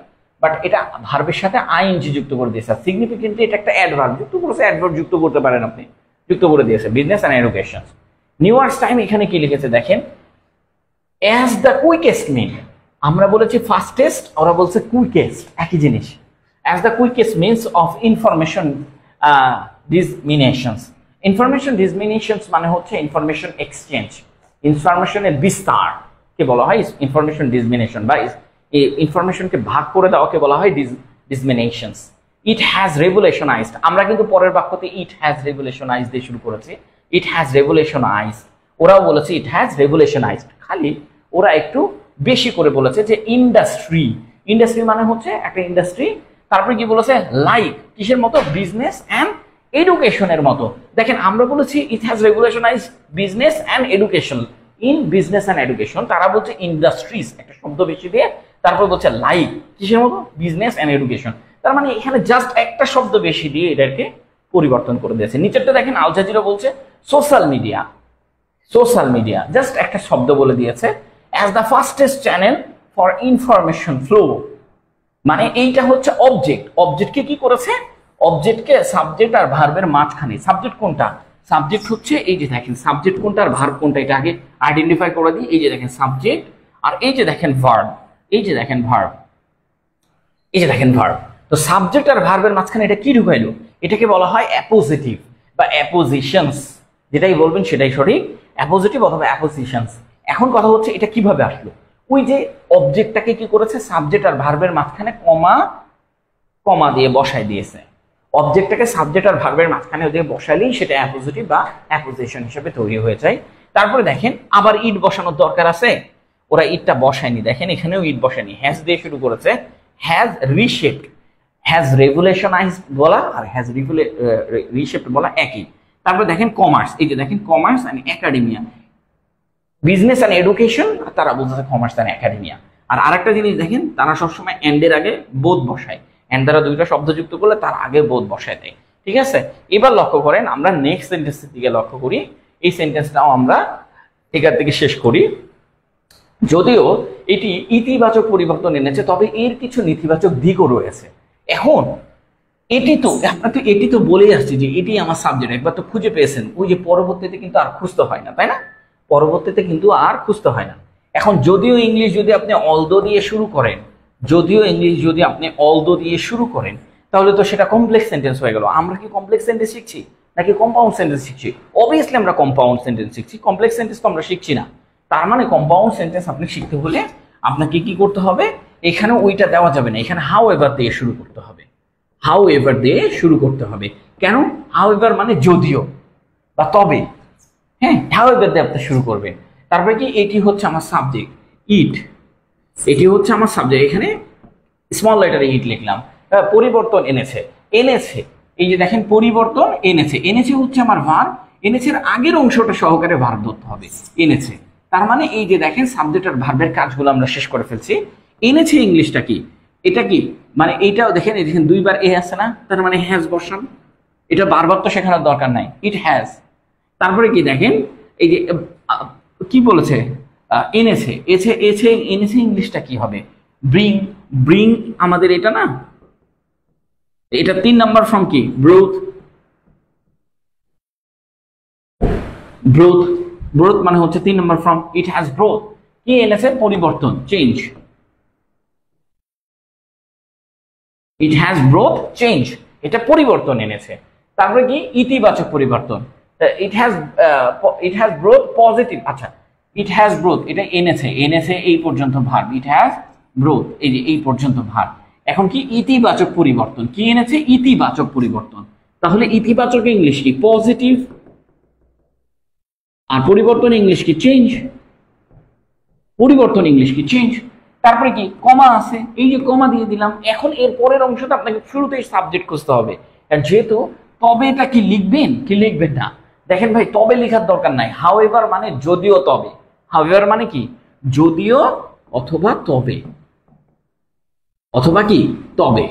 [SPEAKER 2] বাট এটা ভার্বের সাথে আইএনজি যুক্ত করে দিয়েছে। সিগনিফিকেন্টলি এটা একটা অ্যাডভার্ব যুক্ত করেছে, অ্যাডভার্ব যুক্ত করতে পারেন আপনি, যুক্ত করে দিয়েছে বিজনেস অ্যান্ড এডুকেশন। নিউয়ার্স টাইম এখানে কি লিখেছে দেখেন, অ্যাজ দ্য কুইকেস্ট মিন, আমরা বলেছি ফাস্টেস্ট, ওরা বলছে কুইকেস্ট, একই জিনিস। As the quickest means of information disseminations. Information disseminations মানে হচ্ছে ইনফরমেশন এক্সচেঞ্জ, ইনফরমেশনের বিস্তার কে বলা হয় ইনফরমেশন ডিসমিনেশন, বা এই ইনফরমেশনকে ভাগ করে দেওয়াকে বলা হয় ডিসমিনেশনস। ইট হ্যাজ রেগুলেশনাইজড, আমরা কিন্তু পরের বাক্যতে ইট হ্যাজ রেগুলেশনাইজড দিয়ে শুরু করেছি, ইট হ্যাজ রেগুলেশনাইজড, ওরাও বলেছে ইট হ্যাজ রেগুলেশনাইজড, খালি ওরা একটু বেশি করে বলেছে যে ইন্ডাস্ট্রি, ইন্ডাস্ট্রি মানে হচ্ছে একটা ইন্ডাস্ট্রি, তারপরে কি বলেছে লাইক কিসের মতো, বিজনেস অ্যান্ড এডুকেশনের মতো। দেখেন আমরা বলেছি it has revolutionised business and education, in business and education, তারা বলছে ইন্ডাস্ট্রিজ একটা শব্দ বেশি দিয়ে, তারপর বলছে লাইক কিসের মতো, বিজনেস অ্যান্ড এডুকেশন। তার মানে এখানে জাস্ট একটা শব্দ বেশি দিয়ে এটাকে পরিবর্তন করে দিয়েছে। নিচেরটা দেখেন আল জাজিরা বলছে social media, social media just একটা শব্দ বলে দিয়েছে। As the fastest channel for information flow, মানে এইটা হচ্ছে অবজেক্ট, অবজেক্টকে কি করেছে, অবজেক্টকে সাবজেক্ট আর ভার্বের মাঝখানে, সাবজেক্ট কোনটা, সাবজেক্ট হচ্ছে এই যে দেখেন সাবজেক্ট কোনটা আর ভার্ব কোনটা, এটা আগে আইডেন্টিফাই করে দিই। এই যে দেখেন সাবজেক্ট আর এই যে দেখেন ভার্ব, এই যে দেখেন ভার্ব, এই যে দেখেন ভার্ব। তো সাবজেক্ট আর ভার্বের মাঝখানে এটা কি ঢুকাইলো, এটাকে বলা হয় অ্যাপোজিটিভ বা অ্যাপোজিশনস, যেটাই বলবেন সেটাই সঠিক, অ্যাপোজিটিভ অথবা অ্যাপোজিশনস। এখন কথা হচ্ছে এটা কিভাবে আসলো, ওই যে অবজেক্টটাকে কি করেছে সাবজেক্ট আর ভার্বের মাঝখানে কমা কমা দিয়ে বসাই দিয়েছে, অবজেক্টটাকে সাবজেক্ট আর ভার্বের মাঝখানে দিয়ে বসালেই সেটা অ্যাপোজিটিভ বা অ্যাপোজিশন হিসেবে তৈরি হয়ে যায়। তারপরে দেখেন আবার ইট বসানোর দরকার আছে, ওরা ইটটা বসায়নি, দেখেন এখানেও ইট বসায়নি, হ্যাজ দিয়ে শুরু করেছে, হ্যাজ রিশেপড, হ্যাজ রেগুলেশনাইজড বলা আর হ্যাজ রিশেপড বলা একই। তারপরে দেখেন কমার্স, এই যে দেখেন commerce and academia, business and education, তারা বলতেছে কমার্স অ্যান্ড একাডেমিয়া। আর আরেকটা জিনিস দেখেন তারা সবসময় এন্ডের আগে বোধ বসায়, এন্ড দ্বারা দুইটা শব্দ যুক্ত করলে তার আগে বোধ বসায় দেয়, ঠিক আছে। এবার লক্ষ্য করেন আমরা নেক্সট সেন্টেন্সের দিকে লক্ষ্য করি, এই সেন্টেন্সটাও আমরা এখান থেকে শেষ করি। যদিও এটি ইতিবাচক পরিবর্তন এনেছে, তবে এর কিছু নেতিবাচক দিকও রয়েছে। এখন এটি তো আপনার তো এটি তো বলেই আসছে যে এটি আমার সাবজেক্ট, একবার তো খুঁজে পেয়েছেন, ওই যে পরবর্তীতে কিন্তু আর খুঁজতে হয় না, তাই না, পরবর্তীতে কিন্তু আর খুঁজতে হয় না। এখন যদিও ইংলিশ যদি আপনি অলদো দিয়ে শুরু করেন, যদিও ইংলিশ যদি আপনি অলদো দিয়ে শুরু করেন, তাহলে তো সেটা কমপ্লেক্স সেন্টেন্স হয়ে গেল। আমরা কি কমপ্লেক্স সেন্টেন্স শিখছি নাকি কম্পাউন্ড সেন্টেন্স শিখছি? অবভিয়াসলি আমরা কম্পাউন্ড সেন্টেন্স শিখছি, কমপ্লেক্স সেন্টেন্স তো আমরা শিখছি না। তার মানে কম্পাউন্ড সেন্টেন্স আপনি শিখতে হলে আপনাকে কি করতে হবে, এখানে ওইটা দেওয়া যাবে না, এখানে হাউ এভার দিয়ে শুরু করতে হবে, হাউ এভার দিয়ে শুরু করতে হবে। কেন? হাউ এভার মানে যদিও বা তবে, হ্যাঁ, হাউ এভার দিয়ে আপনি শুরু করবেন। তারপরে কি এটি হচ্ছে আমার সাবজেক্ট ইট, এটি হচ্ছে আমার সাবজেক্ট, এখানে স্মল লেটারে ইট লিখলাম। পরিবর্তন এনেছে, এনেছে, এই যে দেখেন পরিবর্তন এনেছে, এনেছে হচ্ছে আমার ভার্ব, এনেছে আগের অংশটা সহকারে ভার্ব ধরতে হবে, এনেছে। তার মানে এই যে দেখেন সাবজেক্ট আর ভার্বের কাজগুলো আমরা শেষ করে ফেলছি। এনেছে ইংলিশটা কি, এটা কি মানে এইটাও দেখেন, এই দেখেন দুইবার এ আছে না, তার মানে হ্যাজ বসান, এটা বারবার তো শেখানোর দরকার নাই, ইট হ্যাজ। তারপরে কি দেখেন এই যে কি বলেছে, এনেছে, এছে এছে এনেছে ইংলিশটা কি হবে, ব্রিং, ব্রিং আমাদের এটা না, এটা 3 নাম্বার ফর্ম কি, ব্রোথ, ব্রোথ, ব্রোথ মানে হচ্ছে 3 number form, it has broth, কি এনেছে, পরিবর্তন, change, it has broth change, এটা পরিবর্তন এনেছে। তারপরে কি ইতিবাচক পরিবর্তন, ইট হ্যাজ ব্রোথ পজিটিভ, আচ্ছা ইট হ্যাজ ব্রোথ এটা এনেছে, এনেছে এই পর্যন্ত ভার্ব, ইট হ্যাজ ব্রোথ এই যে এই পর্যন্ত ভার্ব। এখন কি ইতিবাচক পরিবর্তন, কি এনেছে, ইতিবাচক পরিবর্তন। তাহলে ইতিবাচক ইংলিশ কি, পজিটিভ, আর পরিবর্তন ইংলিশ কি, চেঞ্জ। পরিবর্তন ইংলিশ কি চেঞ্জ, তারপরে কি কমা আছে, এই যে কমা দিয়ে দিলাম। এখন এর পরের অংশটা আপনাকে শুরুতেই সাবজেক্ট খুঁজতে হবে, আর যেহেতু তবেটা কি লিখবেন কি লিখবেন না, দেখেন ভাই তবে লেখার দরকার নাই, হাউএভার মানে যদিও তবে, হাউএভার মানে কি যদিও অথবা তবে, অথবা কি তবে,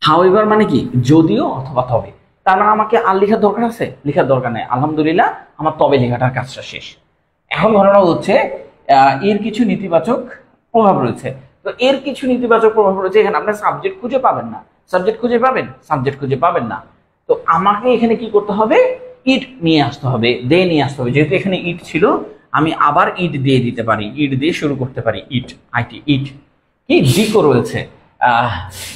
[SPEAKER 2] হাউএভার মানে কি যদিও অথবা তবে। তার মানে আমাকে আর লেখার দরকার আছে, লেখার দরকার নেই, আলহামদুলিল্লাহ আমার তবে লেখাটার কাজটা শেষ। এখন ঘটনা হচ্ছে এর কিছু নেতিবাচক প্রভাব রয়েছে। তো এর কিছু নেতিবাচক প্রভাব রয়েছে, এখানে আপনার সাবজেক্ট খুঁজে পাবেন না, সাবজেক্ট খুঁজে পাবেন, সাবজেক্ট খুঁজে পাবেন না। তো আমাকে এখানে কি করতে হবে, ইট নিয়ে আসতে হবে, দে নিয়ে আসতে হবে। যেহেতু এখানে ইট ছিল আমি আবার ইট দিয়ে দিতে পারি, ইট দিয়ে শুরু করতে পারি, ইট আইটি ইট। কি দিকও রয়েছে,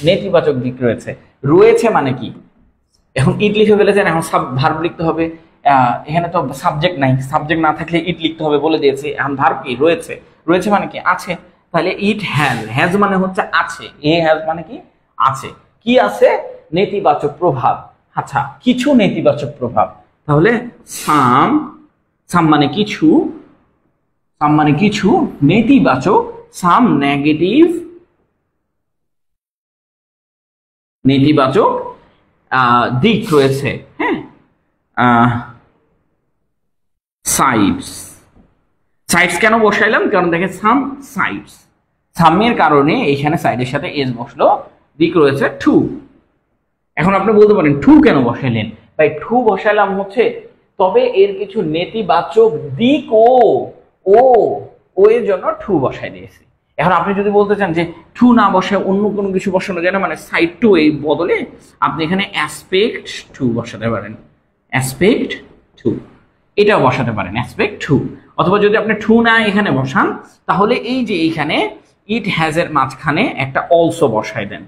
[SPEAKER 2] নেতিবাচক দিক রয়েছে, রয়েছে মানে কি, এখন ইট লিখে ফেলেছেন, এখন ভার্ব লিখতে হবে। এখানে তো সাবজেক্ট নাই, সাবজেক্ট না থাকলে ইট লিখতে হবে বলে দিয়েছি। এখন ভার্ব কি রয়েছে, রয়েছে মানে কি আছে, তাহলে ইট হ্যাজ, হ্যাজ মানে হচ্ছে আছে, এ হ্যাজ মানে কি আছে, কি আছে নেতিবাচক প্রভাব। আচ্ছা কিছু নেতিবাচক প্রভাব, তাহলে সাম, সাম মানে কিছু, সাম মানে কিছু নেতিবাচক, সাম নেগেটিভ, নেতিবাচক দিক রয়েছে। হ্যাঁ, সাইডস, সাইডস কেন বসাইলাম, কারণ দেখেন সাম সাইডস, সামের কারণে এইখানে সাইডের সাথে এস বসলো, দিক রয়েছে টু। এখন আপনি বলতে পারেন টু কেন বসাইলেন ভাই, টু বসাইলাম হচ্ছে তবে এর কিছু নেতিবাচক দিক ও এর জন্য টু বসাই দিয়েছি। এখন আপনি যদি বলতে চান যে টু না বসায় অন্য কোনো কিছু বসানো যায় না, মানে সাইড টু এই বদলে আপনি এখানে অ্যাসপেক্ট টু বসাতে পারেন, অ্যাসপেক্ট টু এটাও বসাতে পারেন, অ্যাসপেক্ট টু। অথবা যদি আপনি টু না এখানে বসান, তাহলে এই যে এইখানে ইট হ্যাজ এর মাঝখানে একটা অলসো বসাই দেন,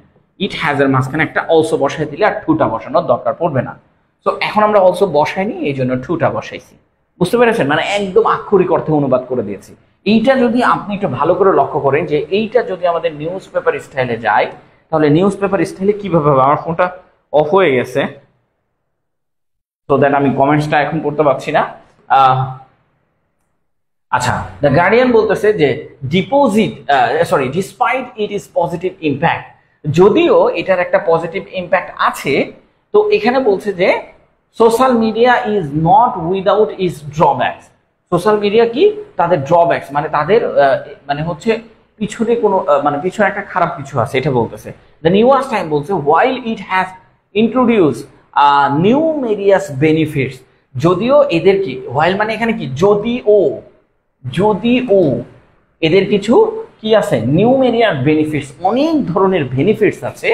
[SPEAKER 2] ইট হ্যাজ এর মাঝখানে একটা অলসো বসাই দিলে আর টুটা বসানোর দরকার পড়বে না। তো এখন আমরা অলসো বসাইনি, এই জন্য টুটা বসাইছি। বুঝতে পেরেছেন, মানে একদম আক্ষরিক অর্থে অনুবাদ করে দিয়েছি। এইটা যদি আপনি একটু ভালো করে লক্ষ্য করেন যে এইটা যদি আমাদের নিউজ পেপার স্টাইলে যায়, তাহলে নিউজ পেপার স্টাইলে কিভাবে হবে। আমার ফোনটা অফ হয়ে গেছে, তো দ্যাট আমি কমেন্টসটা এখন পড়তে পারছি না। আচ্ছা, দ্য গার্ডিয়ান বলতেছে যে despite it is positive impact, যদিও এটার একটা পজিটিভ ইম্প্যাক্ট আছে, তো এখানে বলছে যে social media is not without is drawbacks. Social media কি, তাদের ড্রব্যাকস মানে তাদের মানে হচ্ছে পিছনে কোনো মানে পিছনে একটা খারাপ কিছু আছে, এটা বলতেছে। দ্য নিউ ইয়র্ক টাইম বলছে while it has introduce numerous benefits, যদিও এদের কি, হোয়াইল মানে এখানে কি যদিও এদের কিছু কি আছে, নিউমেরিয়াস বেনিফিটস, অনেক ধরনের বেনিফিটস আছে।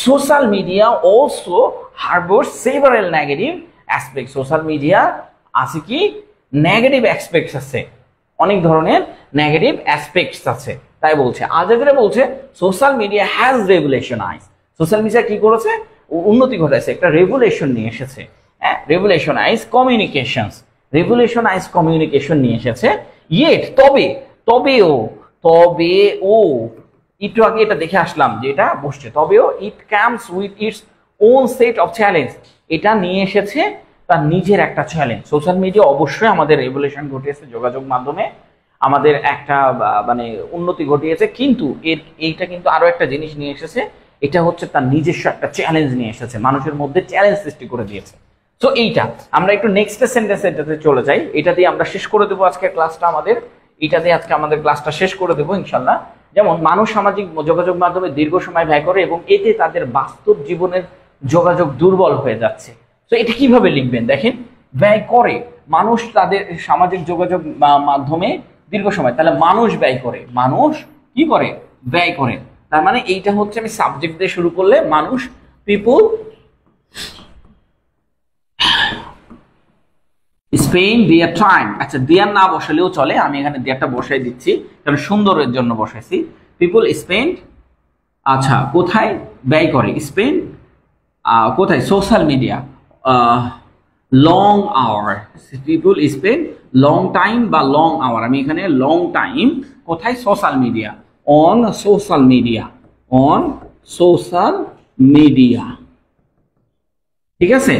[SPEAKER 2] Social media also harbours several negative aspect, social media আছে কি নেগেটিভ অ্যাসপেক্টস আছে, অনেক ধরনের নেগেটিভ অ্যাসপেক্টস আছে। তাই বলছে আজাদরা বলছে social media has revolutionise, social media কি করেছে, উন্নতি ঘটাইছে, একটা রেভুলেশন নিয়ে এসেছে। হ্যাঁ, রেভুলেশনাইজ কমিউনিকেশনস, রেভুলেশনাইজ কমিউনিকেশন নিয়ে এসেছে। ইয়েট তবেও একটু আগে এটা দেখে আসলাম যে এটা বসছে, তবেও it comes with its own set of challenge, এটা নিয়ে এসেছে তার নিজের একটা চ্যালেঞ্জ। সোশ্যাল মিডিয়া অবশ্যই আমাদের রেভুলেশন ঘটিয়েছে, যোগাযোগ মাধ্যমে আমাদের একটা মানে উন্নতি ঘটিয়েছে, কিন্তু এইটা কিন্তু আরো একটা জিনিস নিয়ে এসেছে, এটা হচ্ছে তার নিজস্ব একটা চ্যালেঞ্জ নিয়ে এসেছে, মানুষের মধ্যে চ্যালেঞ্জ সৃষ্টি করে দিয়েছে। তো এইটা আমরা একটু নেক্সট সেন্টেন্সে চলে যাই, এটা দিয়ে আমরা শেষ করে দেবো আজকের ক্লাসটা আমাদের, এটা দিয়ে আজকে আমাদের ক্লাসটা শেষ করে দেবো ইনশাল্লাহ। যেমন মানুষ সামাজিক যোগাযোগ মাধ্যমে দীর্ঘ সময় ব্যয় করে এবং এতে তাদের বাস্তব জীবনের যোগাযোগ দুর্বল হয়ে যাচ্ছে। তো এটা কিভাবে লিখবেন দেখেন, ব্যয় করে, মানুষ তাদের সামাজিক যোগাযোগ মাধ্যমে দীর্ঘ সময়, তাহলে মানুষ ব্যয় করে, মানুষ কি করে ব্যয় করে, তার মানে এইটা হচ্ছে আমি সাবজেক্ট দিয়ে শুরু করলে মানুষ, পিপল স্পেন দেয়ার টাইম। আচ্ছা দেয়ার না বসালেও চলে, আমি এখানে দেয়ারটা বসাই দিচ্ছি কারণ সুন্দরের জন্য বসাইছি। পিপল স্পেন্ড, আচ্ছা কোথায় ব্যয় করে, স্পেন্ড কোথায়, social media, long hour, people spend long time বা লং আওয়ার, আমি এখানে লং টাইম কোথায়, social media, on social media, on social media. ঠিক আছে,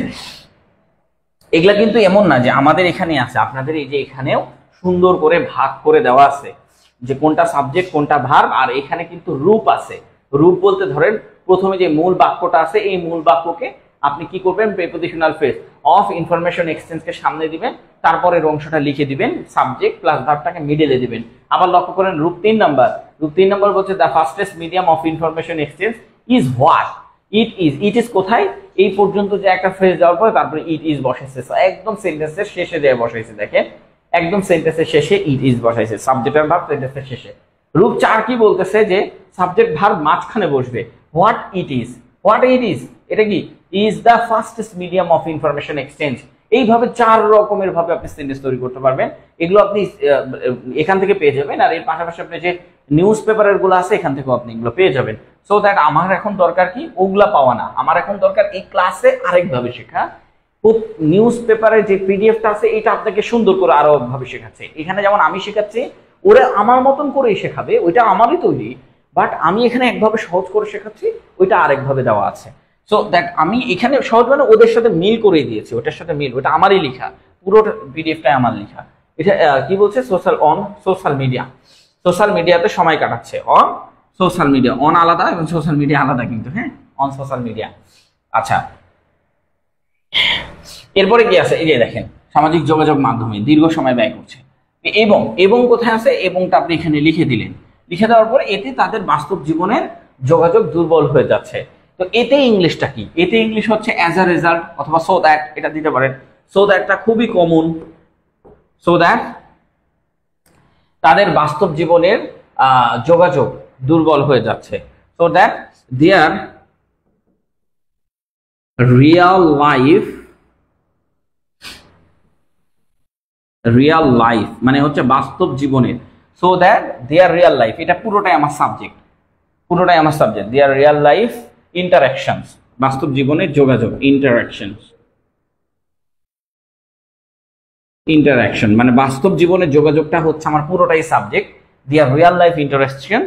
[SPEAKER 2] এগুলা কিন্তু এমন না যে আমাদের এখানে আছে, আপনাদের এই যে এখানেও সুন্দর করে ভাগ করে দেওয়া আছে যে কোনটা সাবজেক্ট কোনটা ভার্ব, আর এখানে কিন্তু রূপ আছে। রূপ বলতে ধরেন প্রথমে যে মূল বাক্যটা আছে এই মূল বাক্যকে আপনি কি করবেন, প্রিপোজিশনাল ফ্রেজ অফ ইনফরমেশন এক্সচেঞ্জকে সামনে দিবেন, তারপরের অংশটা লিখে দিবেন, সাবজেক্ট প্লাস ভার্বটাকে মিডলে দিবেন। আবার লক্ষ্য করেন রূপ 3 নাম্বার, রূপ 3 নাম্বার বলছে the fastest medium of information exchange is what, it is. It is কোথায়, এই পর্যন্ত যে একটা ফ্রেজ যাওয়ার পরে তারপরে ইট ইজ বসাইছে, একদম সেন্টেন্সের শেষে যে বসাইছে, দেখেন একদম সেন্টেন্সের শেষে ইট ইজ বসাইছে, সাবজেক্ট আর ভার্ব সেন্টেন্সের শেষে। রূপ 4 কি বলতেছে যে সাবজেক্ট ভার্ব মাঝখানে বসবে, what it is, what it is এটা কি, is the fastest medium of information exchange. এইভাবে 4 রকমের ভাবে আপনি সেন্টেন্স তৈরি করতে পারবেন। এগুলো আপনি এখান থেকে পেয়ে যাবেন, আর এর পাশাপাশি আপনি যে নিউজ পেপারের গুলো আছে এখান থেকেও আপনি এগুলো পেয়ে যাবেন। সো দ্যাট আমার এখন দরকার কি, ওগুলা পাওয়া না, আমার এখন দরকার এই ক্লাসে আরেকভাবে শেখা। নিউজ পেপারের যে পিডিএফটা আছে এটা আপনাকে সুন্দর করে আরো ভাবে শেখাচ্ছে। এখানে যেমন আমি শেখাচ্ছি, ওরা আমার মতন করেই শেখাবে, ওইটা আমারই তৈরি, বাট আমি এখানে একভাবে সহজ করে শেখাচ্ছি, ওইটা আরেকভাবে দেওয়া আছে। সো দ্যাট আমি এখানে সহজ মানে ওদের সাথে মিল করে দিয়েছি, ওটার সাথে মিল, ওটা আমারই লেখা, পুরো পিডিএফটাই আমার লেখা। এটা কি বলছে, সোশ্যাল মিডিয়া, সোশ্যাল মিডিয়াতে সময় কাটাচ্ছে, অন সোশ্যাল মিডিয়া, অন আলাদা এবং সোশ্যাল মিডিয়া আলাদা কিন্তু, হ্যাঁ অন সোশ্যাল মিডিয়া। আচ্ছা এরপরে কি আছে, এই যে দেখেন সামাজিক যোগাযোগ মাধ্যমে দীর্ঘ সময় ব্যয় করছে, এবং এবং কোথায় আছে, এবংটা আপনি এখানে লিখে দিলেন, লিখে দেওয়ার পরে এতে তাদের বাস্তব জীবনের যোগাযোগ দুর্বল হয়ে যাচ্ছে। তো এতে ইংলিশটা কি, এতে ইংলিশ হচ্ছে অ্যাজ আ রেজাল্ট অথবা সো দ্যাট, এটা দিতে পারেন। সো দ্যাটটা খুবই কমন, সো দ্যাট তাদের বাস্তব জীবনের যোগাযোগ দুর্বল হয়ে যাচ্ছে, so that their real life মানে হচ্ছে বাস্তব জীবনের, so that their real life, এটা পুরোটাই আমার সাবজেক্ট, পুরোটাই আমার subject, their real life interactions, বাস্তব জীবনের যোগাযোগ, ইন্টারাকশন মানে বাস্তব জীবনের যোগাযোগটা হচ্ছে আমার পুরোটাই subject. Their real life interaction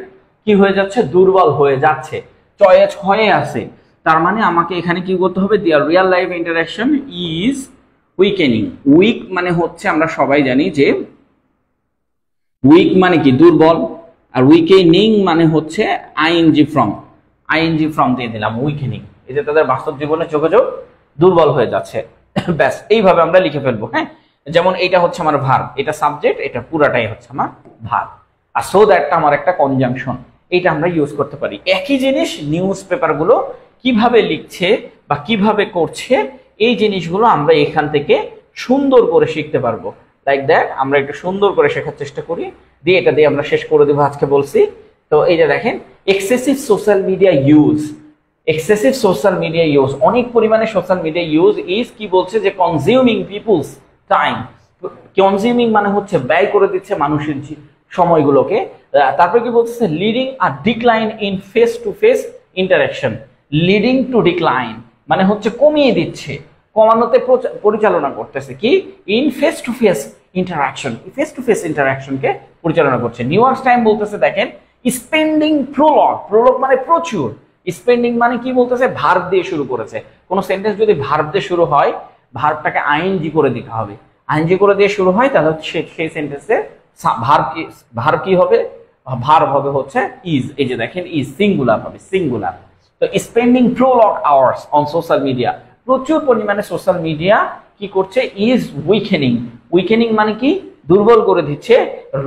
[SPEAKER 2] কি হয়ে যাচ্ছে, দুর্বল হয়ে যাচ্ছে, ছয়ে আছে, তার মানে আমাকে এখানে কি করতে হবে, their real life interaction is weakening. Weak মানে হচ্ছে আমরা সবাই জানি যে উইক মানে কি দুর্বল, আর উইকেনিং মানে হচ্ছে আইএনজি ফ্রম দিয়ে দিলাম উইকেনিং, এই যে তাদের বাস্তব জীবনের যোগাযোগ দুর্বল হয়ে যাচ্ছে। ব্যাস এইভাবে আমরা লিখে ফেলবো। হ্যাঁ যেমন এটা হচ্ছে আমার ভার্ব, এটা সাবজেক্ট, এটা পুরাটাই হচ্ছে আমার ভার্ব, আর সো দ্যাটটা আমার একটা কনজাংশন, এটা আমরা ইউজ করতে পারি। একই জিনিস নিউজ পেপারগুলো কিভাবে লিখছে বা কিভাবে করছে এই জিনিসগুলো আমরা এখান থেকে সুন্দর করে শিখতে পারবো। লাইক দ্যাট আমরা একটু সুন্দর করে শেখার চেষ্টা করি, দিয়ে এটা দিয়ে আমরা শেষ করে দেবো আজকে বলছি। তো এই যে দেখেন excessive social media use, excessive social media use, অনেক পরিমাণে সোশ্যাল মিডিয়া ইউজ ইজ কি বলছে যে কনজিউমিং পিপুলস টাইম, কনজিউমিং মানে হচ্ছে ব্যয় করে দিচ্ছে মানুষের সময়গুলোকে। তারপরে কি বলতেছে, leading a decline in face to face interaction, leading to decline মানে হচ্ছে কমিয়ে দিচ্ছে, কমানোতে পরিচালনা করতেছে কি, in face to face interaction, face to face ইন্টারাকশনকে পরিচালনা করছে। নিউ ইয়র্ক টাইম বলতেছে দেখেন স্পেন্ডিং প্রোলগ মানে প্রচুর, স্পেন্ডিং মানে কি বলতেছে, ভার্ব দিয়ে শুরু করেছে, কোন সেন্টেন্স যদি ভার্ব দিয়ে শুরু হয় ভার্বটাকে আইএনজি করে দিতে হবে, আইএনজি করে দিয়ে শুরু হয় তাহলে সেই সেন্টেন্সে ভার্ব কি হবে, ভার্ব হবে হচ্ছে ইজ, এই যে দেখেন ইজ সিঙ্গুলার হবে, সিঙ্গুলার। তো spending Prolog hours on social media, প্রচুর পরিমাণে সোশ্যাল মিডিয়া কি করছে, ইজ উইকেনিং, উইকেনিং মানে কি দুর্বল করে দিচ্ছে,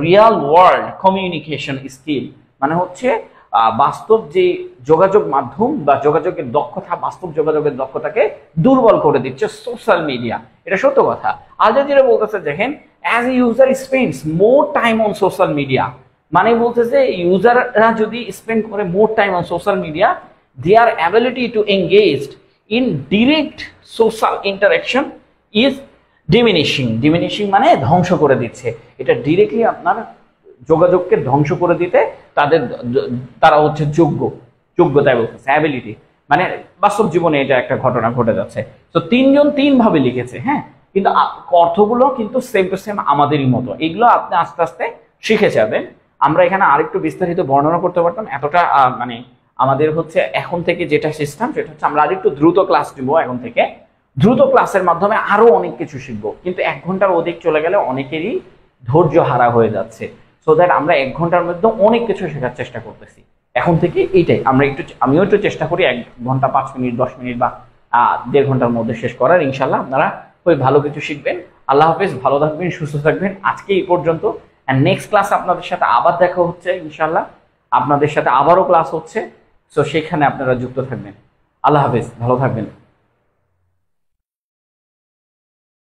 [SPEAKER 2] রিয়েল ওয়ার্ল্ড কমিউনিকেশন স্কিল মানে হচ্ছে বাস্তব যে যোগাযোগ মাধ্যম বা যোগাযোগের দক্ষতা, বাস্তব যোগাযোগের দক্ষতাকে দুর্বল করে দিচ্ছে সোশ্যাল মিডিয়া, এটা সত্য কথা। আল জাজিরা বলতেছে দেখেন as a user spends more time on social media, মানে বলতেছে ইউজাররা যদি স্পেন্ড করে more time on social media, their ability to engage in direct social interaction is diminishing, diminishing মানে ধ্বংস করে দিচ্ছে, এটা ডিরেক্টলি আপনার যোগাযোগকে ধ্বংস করে দিতে তারা হচ্ছে যোগ্যতায় বলতেছে, অ্যাবিলিটি মানে বাস্তব জীবনে এটা একটা ঘটনা ঘটে যাচ্ছে। তো তিনজন তিন ভাবে লিখেছে, হ্যাঁ কিন্তু অর্থগুলো কিন্তু সেম টু সেম আমাদেরই মতো, এগুলো আপনি আস্তে আস্তে শিখে যাবেন। আমরা এখানে আরেকটু বিস্তারিত বর্ণনা করতে পারতাম, এতটা মানে আমাদের হচ্ছে এখন থেকে যেটা সিস্টেম সেটা হচ্ছে আমরা আরেকটু দ্রুত ক্লাস নিব, এখন থেকে দ্রুত ক্লাসের মাধ্যমে আরো অনেক কিছু শিখবো, কিন্তু 1 ঘন্টার অধিক চলে গেলে অনেকেরই ধৈর্য হারা হয়ে যাচ্ছে। সো দ্যাট আমরা 1 ঘন্টার মধ্যে অনেক কিছু শেখার চেষ্টা করতেছি। এখন থেকে এইটাই আমিও একটু চেষ্টা করি 1 ঘন্টা 5 মিনিট 10 মিনিট বা 1.5 ঘন্টার মধ্যে শেষ করার। ইনশাল্লাহ আপনারা খুবই ভালো কিছু শিখবেন। আল্লাহ হাফেজ, ভালো থাকবেন, সুস্থ থাকবেন। আজকে এই পর্যন্ত। নেক্সট ক্লাস আপনাদের সাথে আবার দেখা হচ্ছে ইনশাল্লাহ, আপনাদের সাথে আবারও ক্লাস হচ্ছে। সো সেখানে আপনারা যুক্ত থাকবেন। আল্লাহ হাফেজ, ভালো থাকবেন।